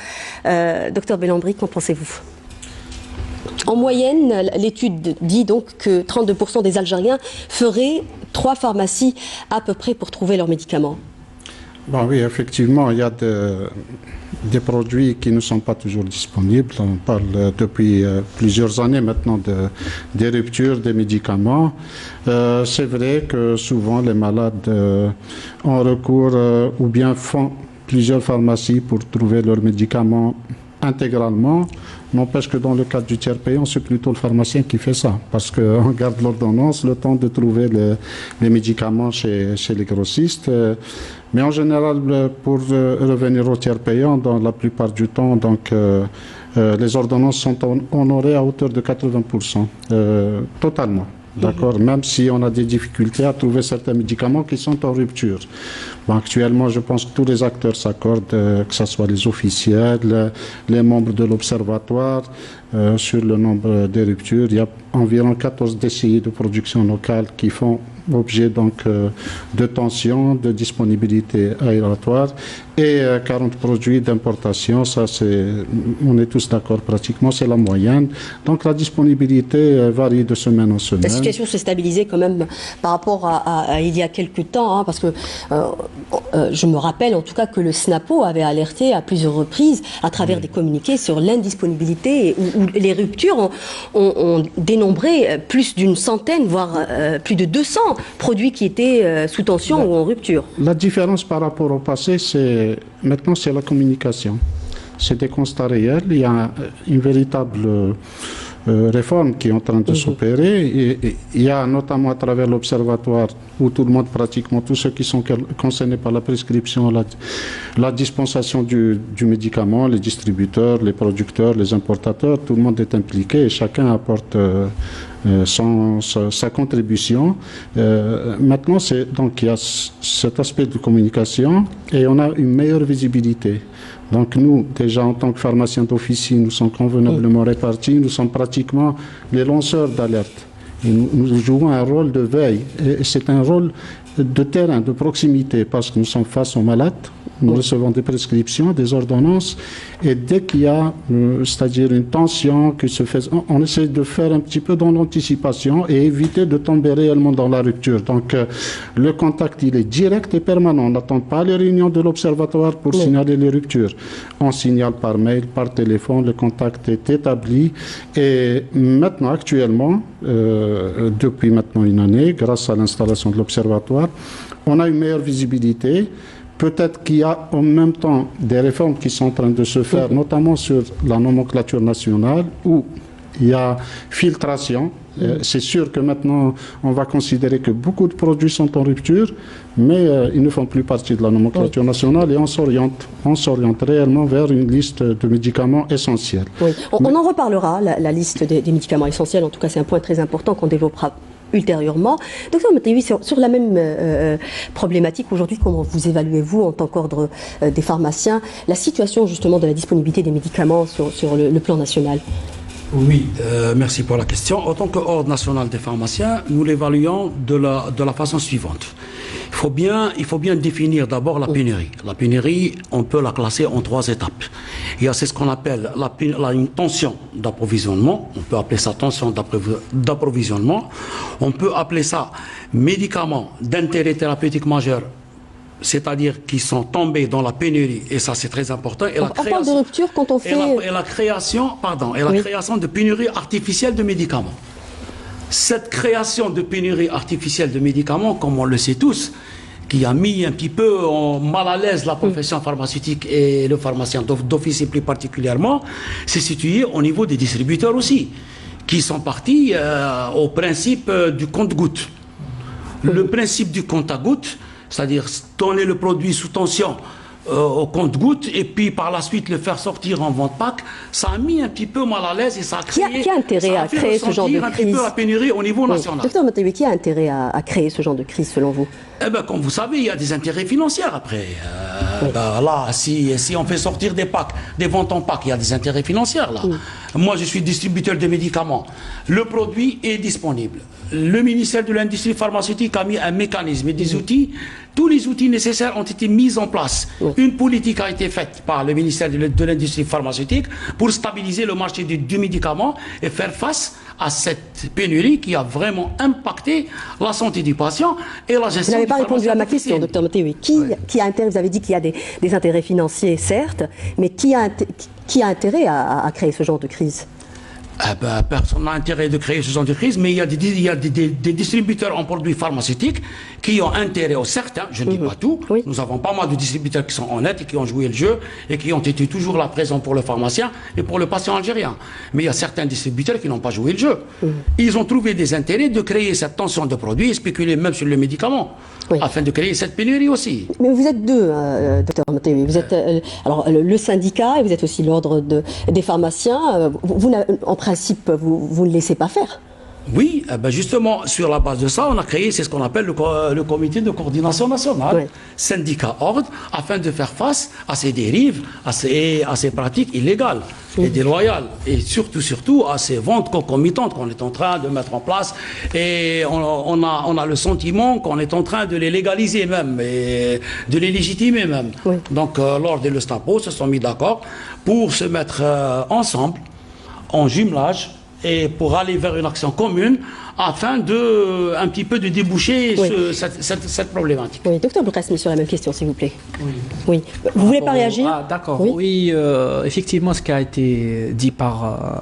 Docteur Belambri, qu'en pensez-vous ? En moyenne, l'étude dit donc que 32% des Algériens feraient 3 pharmacies à peu près pour trouver leurs médicaments. Bon, oui, effectivement, il y a des produits qui ne sont pas toujours disponibles. On parle depuis plusieurs années maintenant des ruptures des médicaments. C'est vrai que souvent les malades ont recours ou bien font plusieurs pharmacies pour trouver leurs médicaments intégralement. N'empêche que dans le cadre du tiers payant, c'est plutôt le pharmacien qui fait ça, parce qu'on garde l'ordonnance, le temps de trouver les médicaments chez les grossistes. Mais en général, pour revenir au tiers payant, dans la plupart du temps, donc, les ordonnances sont honorées à hauteur de 80%, totalement. D'accord, même si on a des difficultés à trouver certains médicaments qui sont en rupture. Bon, actuellement, je pense que tous les acteurs s'accordent, que ce soit les officiels, les membres de l'observatoire, sur le nombre de ruptures. Il y a environ 14 DCI de production locale qui font objet donc de tension, de disponibilité aératoire et 40 produits d'importation. Ça, on est tous d'accord pratiquement, c'est la moyenne. Donc la disponibilité varie de semaine en semaine. La situation s'est stabilisée quand même par rapport à il y a quelques temps, hein, parce que je me rappelle en tout cas que le SNAPO avait alerté à plusieurs reprises à travers des communiqués sur l'indisponibilité où les ruptures ont dénombré plus d'une centaine, voire plus de 200 produits qui étaient sous tension ou en rupture. La différence par rapport au passé, maintenant c'est la communication. C'est des constats réels. Il y a une véritable réforme qui est en train de s'opérer. Et il y a notamment à travers l'observatoire où tout le monde, pratiquement tous ceux qui sont concernés par la prescription, la dispensation du médicament, les distributeurs, les producteurs, les importateurs, tout le monde est impliqué et chacun apporte sa contribution. Maintenant, donc il y a cet aspect de communication et on a une meilleure visibilité. Donc nous, déjà en tant que pharmaciens d'officine, nous sommes convenablement répartis, nous sommes pratiquement les lanceurs d'alerte. Et nous jouons un rôle de veille. Et c'est un rôle de terrain, de proximité, parce que nous sommes face aux malades, nous recevons des prescriptions, des ordonnances, et dès qu'il y a, c'est-à-dire une tension qui se fait, on essaie de faire un petit peu dans l'anticipation et éviter de tomber réellement dans la rupture. Donc le contact, il est direct et permanent. On n'attend pas les réunions de l'observatoire pour signaler les ruptures. On signale par mail, par téléphone, le contact est établi. Et maintenant, actuellement, depuis maintenant une année, grâce à l'installation de l'observatoire, on a une meilleure visibilité. Peut-être qu'il y a en même temps des réformes qui sont en train de se faire, notamment sur la nomenclature nationale, où il y a filtration. C'est sûr que maintenant, on va considérer que beaucoup de produits sont en rupture, mais ils ne font plus partie de la nomenclature nationale et on s'oriente réellement vers une liste de médicaments essentiels. Oui. On en reparlera, la liste des médicaments essentiels. En tout cas, c'est un point très important qu'on développera ultérieurement. Docteur Matayoui, sur la même problématique aujourd'hui, comment vous évaluez-vous en tant qu'ordre des pharmaciens la situation justement de la disponibilité des médicaments sur le plan national? Oui, merci pour la question. En tant qu'ordre national des pharmaciens, nous l'évaluons de la façon suivante. Il faut bien définir d'abord la pénurie. La pénurie, on peut la classer en 3 étapes. Il y a ce qu'on appelle une tension d'approvisionnement. On peut appeler ça tension d'approvisionnement. On peut appeler ça médicaments d'intérêt thérapeutique majeur, c'est-à-dire qui sont tombés dans la pénurie, et ça c'est très important. Et on parle de rupture quand on fait... Et la création de pénurie artificielle de médicaments. Cette création de pénurie artificielle de médicaments, comme on le sait tous, qui a mis un petit peu en mal à l'aise la profession pharmaceutique et le pharmacien d'office plus particulièrement, c'est situé au niveau des distributeurs aussi, qui sont partis au principe du compte-gouttes. Le principe du compte-à-gouttes, c'est-à-dire donner le produit sous tension au compte-gouttes et puis par la suite le faire sortir en vente pack, ça a mis un petit peu mal à l'aise et ça a créé... Qui a intérêt à créer ce genre de crise? Un petit peu la pénurie au niveau national. Docteur Matayoui, qui a intérêt à créer ce genre de crise selon vous? Eh bien, comme vous savez, il y a des intérêts financiers après. Là, si on fait sortir des packs, des ventes en pack, il y a des intérêts financiers là. Moi, je suis distributeur de médicaments. Le produit est disponible. le ministère de l'Industrie pharmaceutique a mis un mécanisme et des outils. Tous les outils nécessaires ont été mis en place. Une politique a été faite par le ministère de l'Industrie pharmaceutique pour stabiliser le marché du médicament et faire face à cette pénurie qui a vraiment impacté la santé du patient et la gestion. Vous n'avez pas répondu à ma question, Dr Motewi. Qui a intérêt, vous avez dit qu'il y a des intérêts financiers, certes, mais qui a intérêt à créer ce genre de crise? Personne n'a intérêt de créer ce genre de crise, mais il y a des distributeurs en produits pharmaceutiques qui ont intérêt, certains, je ne dis pas tout, nous avons pas mal de distributeurs qui sont honnêtes et qui ont joué le jeu et qui ont été toujours là présents pour le pharmacien et pour le patient algérien. Mais il y a certains distributeurs qui n'ont pas joué le jeu. Ils ont trouvé des intérêts de créer cette tension de produits et spéculer même sur le médicament, afin de créer cette pénurie aussi. Mais vous êtes deux, Dr Motewi. Vous êtes alors le syndicat et vous êtes aussi l'ordre des pharmaciens. En principe, vous ne laissez pas faire. Oui, justement, sur la base de ça, on a créé, c'est ce qu'on appelle le comité de coordination nationale, syndicat ordre, afin de faire face à ces dérives, à ces pratiques illégales et déloyales, et surtout à ces ventes concomitantes qu'on est en train de mettre en place, et on a le sentiment qu'on est en train de les légaliser même, et de les légitimer même. Donc l'ordre et le SNAPO se sont mis d'accord pour se mettre ensemble, en jumelage, et pour aller vers une action commune afin un petit peu de déboucher cette problématique. Oui, docteur Boukasmi, sur la même question, s'il vous plaît. Oui. Vous voulez pas réagir? D'accord. Oui, effectivement, ce qui a été dit par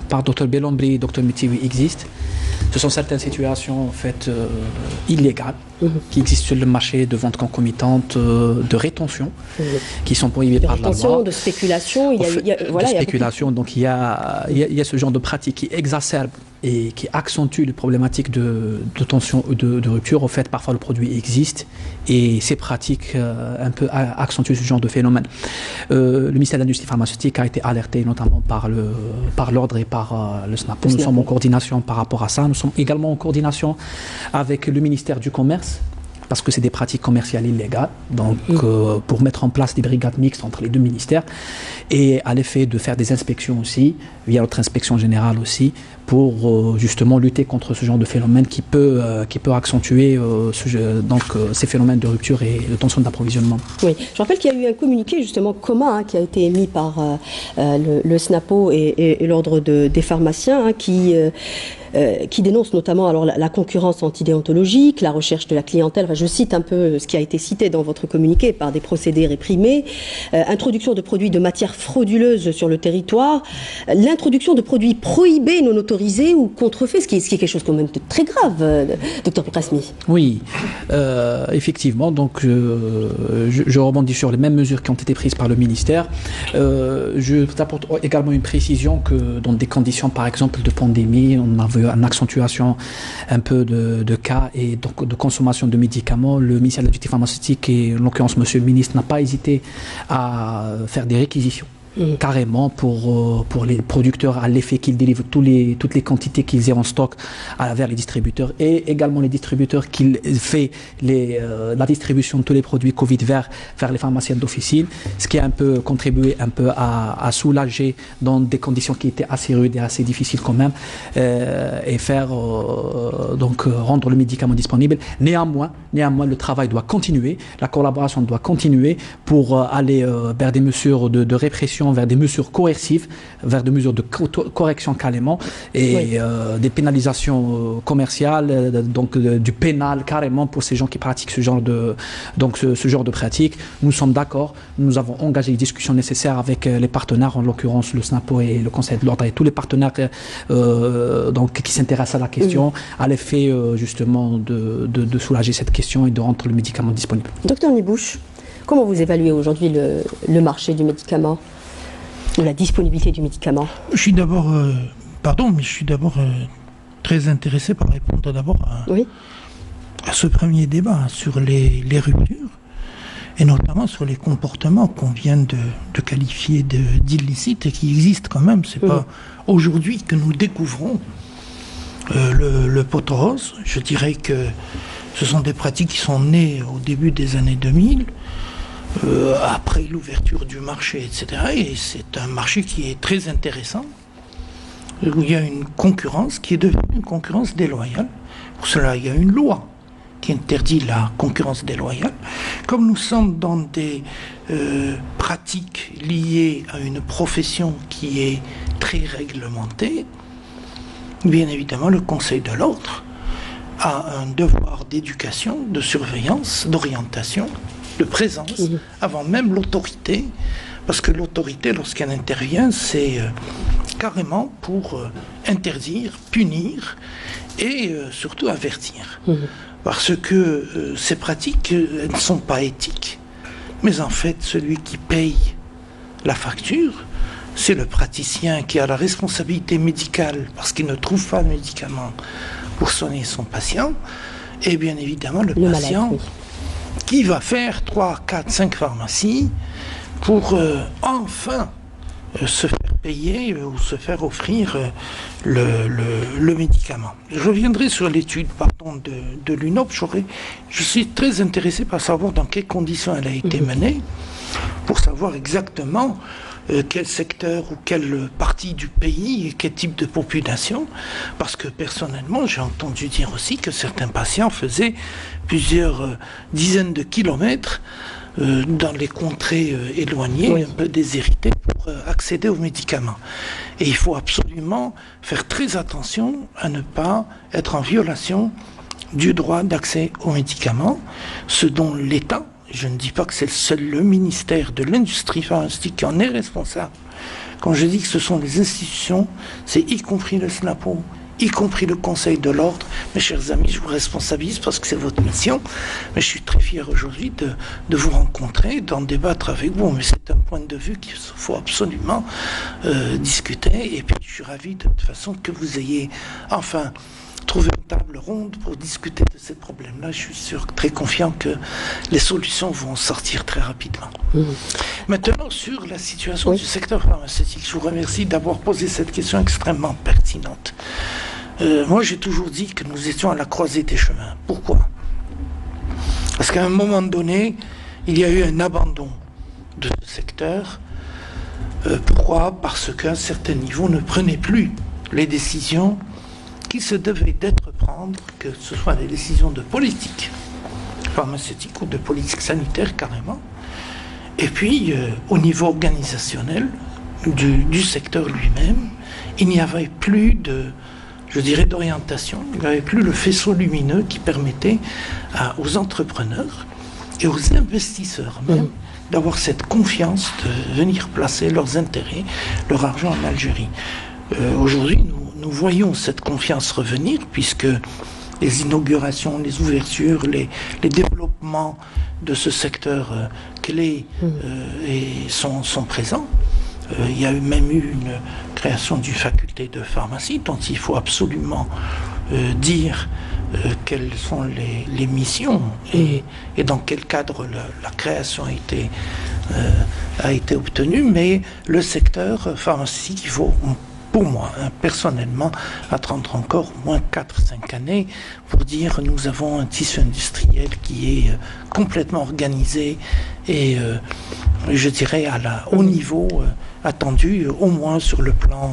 Dr Belambri et Dr Motewi existe. Ce sont certaines situations en fait illégales qui existent sur le marché de vente concomitante, de rétention, qui sont prohibées par la loi. De spéculation, il y a spéculation. Donc il y a ce genre de pratique qui exacerbe et qui accentue les problématiques de tension ou de rupture. Au fait, parfois le produit existe et ces pratiques un peu accentuent ce genre de phénomène. Le ministère de l'Industrie pharmaceutique a été alerté notamment par l'ordre et par le SNAPO. Nous sommes en coordination par rapport à ça. Nous sommes également en coordination avec le ministère du Commerce, parce que c'est des pratiques commerciales illégales, donc pour mettre en place des brigades mixtes entre les deux ministères et à l'effet de faire des inspections aussi, via notre inspection générale aussi, pour justement lutter contre ce genre de phénomène qui peut accentuer ces phénomènes de rupture et de tension d'approvisionnement. Oui, je rappelle qu'il y a eu un communiqué justement commun qui a été émis par le SNAPO et l'ordre des pharmaciens qui dénonce notamment alors la concurrence antidéontologique, la recherche de la clientèle. Enfin, je cite un peu ce qui a été cité dans votre communiqué par des procédés réprimés, introduction de produits de matières frauduleuses sur le territoire, l'introduction de produits prohibés, non autorisés ou contrefaits, ce qui est quelque chose quand même de très grave, docteur Boukasmi. Oui, effectivement. Donc, je rebondis sur les mêmes mesures qui ont été prises par le ministère. Je t'apporte également une précision que dans des conditions, par exemple, de pandémie, on a vu une accentuation un peu de cas et donc de consommation de médicaments. Le ministère de l'Industrie pharmaceutique et en l'occurrence monsieur le ministre n'a pas hésité à faire des réquisitions carrément pour les producteurs à l'effet qu'ils délivrent toutes les quantités qu'ils aient en stock vers les distributeurs et également les distributeurs qu'ils fait la distribution de tous les produits Covid vers les pharmaciens d'officine, ce qui a un peu contribué à soulager dans des conditions qui étaient assez rudes et assez difficiles quand même et faire rendre le médicament disponible. Néanmoins, le travail doit continuer, la collaboration doit continuer pour aller vers des mesures de répression, vers des mesures coercives, vers des mesures de correction carrément et des pénalisations commerciales, donc du pénal carrément pour ces gens qui pratiquent ce genre de pratique. Nous sommes d'accord, nous avons engagé les discussions nécessaires avec les partenaires, en l'occurrence le SNAPO et le Conseil de l'Ordre et tous les partenaires qui s'intéressent à la question, à l'effet justement de soulager cette question et de rendre le médicament disponible. Docteur Nibouche, comment vous évaluez aujourd'hui le marché du médicament, ou la disponibilité du médicament? Je suis d'abord, très intéressé par répondre d'abord à ce premier débat sur les ruptures et notamment sur les comportements qu'on vient de qualifier d'illicites et qui existent quand même. C'est pas aujourd'hui que nous découvrons le pot rose. Je dirais que ce sont des pratiques qui sont nées au début des années 2000, après l'ouverture du marché, etc. Et c'est un marché qui est très intéressant où il y a une concurrence qui est devenue une concurrence déloyale. Pour cela, il y a une loi qui interdit la concurrence déloyale. Comme nous sommes dans des pratiques liées à une profession qui est très réglementée, bien évidemment, le Conseil de l'ordre a un devoir d'éducation, de surveillance, d'orientation, de présence, avant même l'autorité, parce que l'autorité, lorsqu'elle intervient, c'est carrément pour interdire, punir et surtout avertir. Parce que ces pratiques, elles ne sont pas éthiques, mais en fait, celui qui paye la facture, c'est le praticien qui a la responsabilité médicale parce qu'il ne trouve pas de médicament pour soigner son patient, et bien évidemment le patient malade, qui va faire 3, 4, 5 pharmacies pour enfin se faire payer ou se faire offrir le médicament. Je reviendrai sur l'étude de l'UNOP. Je suis très intéressé par savoir dans quelles conditions elle a été menée, pour savoir exactement quel secteur ou quelle partie du pays et quel type de population, parce que personnellement j'ai entendu dire aussi que certains patients faisaient plusieurs dizaines de kilomètres dans les contrées éloignées, un peu déshéritées, pour accéder aux médicaments. Et il faut absolument faire très attention à ne pas être en violation du droit d'accès aux médicaments, ce dont l'État, je ne dis pas que c'est seul le ministère de l'industrie pharmaceutique qui en est responsable. Quand je dis que ce sont les institutions, c'est y compris le SNAPO, y compris le Conseil de l'ordre. Mes chers amis, je vous responsabilise parce que c'est votre mission, mais je suis très fier aujourd'hui de vous rencontrer, d'en débattre avec vous. Mais c'est un point de vue qu'il faut absolument discuter. Et puis je suis ravi de toute façon que vous ayez enfin trouver une table ronde pour discuter de ces problèmes-là. Je suis sûr, très confiant que les solutions vont sortir très rapidement. Maintenant, sur la situation du secteur pharmaceutique, je vous remercie d'avoir posé cette question extrêmement pertinente. Moi, j'ai toujours dit que nous étions à la croisée des chemins. Pourquoi ? Parce qu'à un moment donné, il y a eu un abandon de ce secteur. Pourquoi ? Parce qu'à un certain niveau, on ne prenait plus les décisions qui se devait d'être prendre, que ce soit des décisions de politique pharmaceutique ou de politique sanitaire carrément, et puis au niveau organisationnel du secteur lui-même, il n'y avait plus d'orientation, il n'y avait plus le faisceau lumineux qui permettait aux entrepreneurs et aux investisseurs même d'avoir cette confiance de venir placer leurs intérêts, leur argent en Algérie. Aujourd'hui, nous voyons cette confiance revenir, puisque les inaugurations, les ouvertures, les développements de ce secteur clé sont présents. Il y a même eu une création d'une faculté de pharmacie dont il faut absolument dire quelles sont les missions et dans quel cadre la création a été obtenue, mais le secteur pharmaceutique, il faut, pour moi, personnellement, attendre encore au moins 4-5 années pour dire nous avons un tissu industriel qui est complètement organisé et je dirais au niveau attendu, au moins sur le plan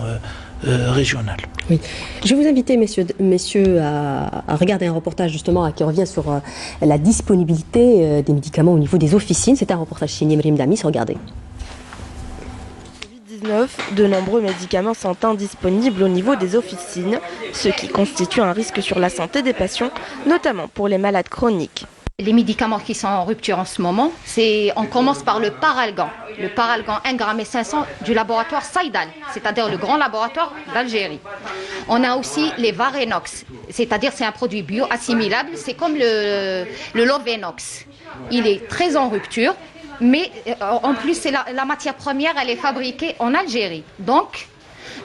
régional. Oui. Je vais vous inviter, messieurs, à regarder un reportage justement qui revient sur la disponibilité des médicaments au niveau des officines. C'est un reportage signé Mrim Damis. Regardez. De nombreux médicaments sont indisponibles au niveau des officines, ce qui constitue un risque sur la santé des patients, notamment pour les malades chroniques. Les médicaments qui sont en rupture en ce moment, on commence par le Paralgan. Le Paralgan 1 gramme et 500 du laboratoire Saïdal, c'est-à-dire le grand laboratoire d'Algérie. On a aussi les Varenox, c'est-à-dire c'est un produit bio-assimilable, c'est comme le Lovenox. Il est très en rupture. Mais en plus, c'est la matière première, elle est fabriquée en Algérie. Donc,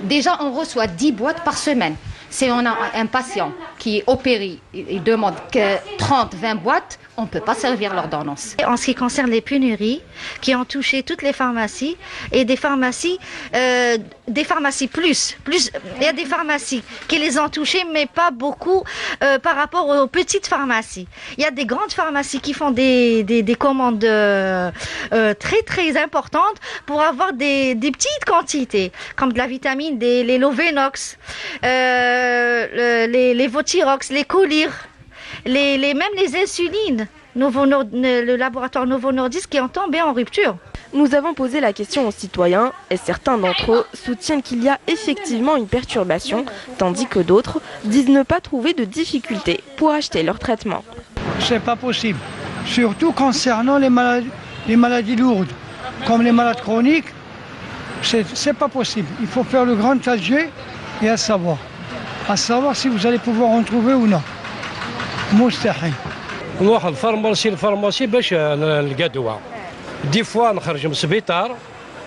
déjà, on reçoit 10 boîtes par semaine. Si on a un patient qui est opéré, il demande 30-20 boîtes on ne peut pas servir l'ordonnance. En ce qui concerne les pénuries qui ont touché toutes les pharmacies et des pharmacies plus, il y a des pharmacies qui les ont touchées mais pas beaucoup par rapport aux petites pharmacies. Il y a des grandes pharmacies qui font des commandes très très importantes pour avoir des petites quantités comme de la vitamine D, les Lovenox, les Votirox, les Colir, même les insulines. Le laboratoire Novo Nordisk qui ont tombé en rupture. Nous avons posé la question aux citoyens et certains d'entre eux soutiennent qu'il y a effectivement une perturbation, tandis que d'autres disent ne pas trouver de difficultés pour acheter leur traitement. C'est pas possible, surtout concernant les maladies lourdes, comme les malades chroniques, c'est pas possible. Il faut faire le grand trajet et à savoir si vous allez pouvoir en trouver ou non. مستحيل. نروح الفارماسي باش نلقى دواء. دي فوا نخرج من السبيطار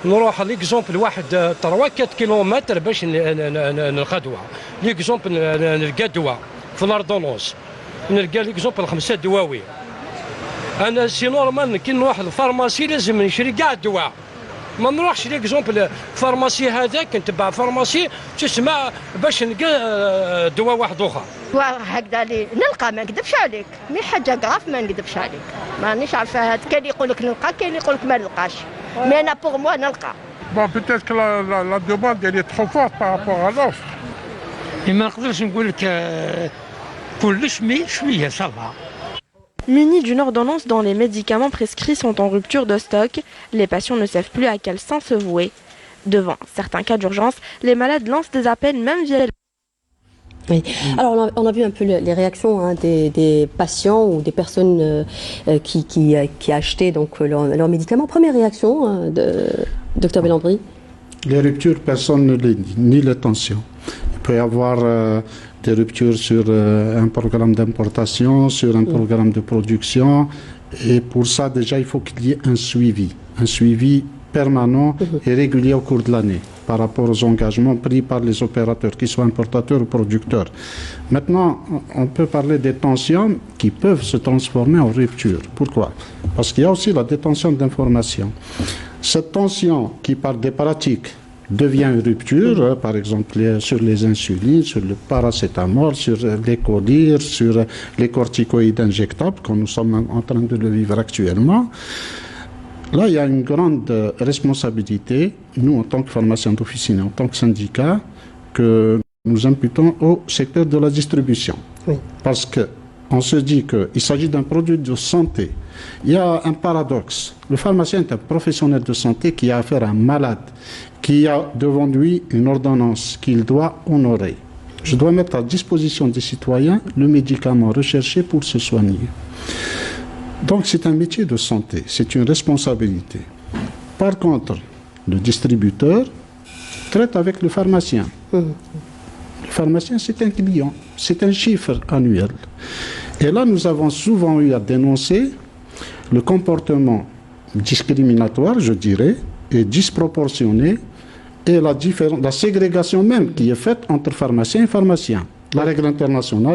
نروح ليكزومبل واحد 3-4 كيلومتر باش نلقى دواء. ليكزومبل نلقى دواء في الاردونونس. نلقى ليكزومبل 5 دواوي. انا سي نورمال كي نروح للفارماسي لازم نشري كاع الدواء. ما نروحش ليكزومبل فارماسي هذاك نتبع فارماسي تسمع باش نلقى دواء واحد اخر. هكذا نلقى ما نكذبش عليك مي حاجه غراف ما نكذبش عليك مانيش عارفه كاين يقول لك نلقى كاين يقول لك ما نلقاش مي انا بور موا نلقى. Bon, peut-être que la demande elle est trop forte par rapport à l'offre. ما نقدرش نقول لك كلش مي شويه صافا. Munis d'une ordonnance dont les médicaments prescrits sont en rupture de stock, les patients ne savent plus à quel sens se vouer. Devant certains cas d'urgence, les malades lancent des appels même via les... Oui. Alors on a vu un peu les réactions des patients ou des personnes qui achetaient donc leurs médicaments. Première réaction de Dr Bellandry. Les ruptures, personne ne les dit, ni les tensions. Il peut y avoir des ruptures sur un programme d'importation, sur un programme de production. Et pour ça, déjà, il faut qu'il y ait un suivi permanent et régulier au cours de l'année par rapport aux engagements pris par les opérateurs, qu'ils soient importateurs ou producteurs. Maintenant, on peut parler des tensions qui peuvent se transformer en rupture. Pourquoi? Parce qu'il y a aussi la détention d'informations. Cette tension qui, par des pratiques, devient une rupture, par exemple sur les insulines, sur le paracétamol, sur les Colir, sur les corticoïdes injectables, comme nous sommes en train de le vivre actuellement. Là, il y a une grande responsabilité, nous, en tant que pharmaciens d'officine, en tant que syndicat, que nous imputons au secteur de la distribution. Oui. Parce qu'on se dit qu'il s'agit d'un produit de santé. Il y a un paradoxe. Le pharmacien est un professionnel de santé qui a affaire à un malade, qui a devant lui une ordonnance qu'il doit honorer. Je dois mettre à disposition des citoyens le médicament recherché pour se soigner. Donc c'est un métier de santé, c'est une responsabilité. Par contre, le distributeur traite avec le pharmacien. Le pharmacien, c'est un client, c'est un chiffre annuel. Et là, nous avons souvent eu à dénoncer le comportement discriminatoire, je dirais, et disproportionné, et la ségrégation même qui est faite entre pharmaciens et pharmaciens. La règle internationale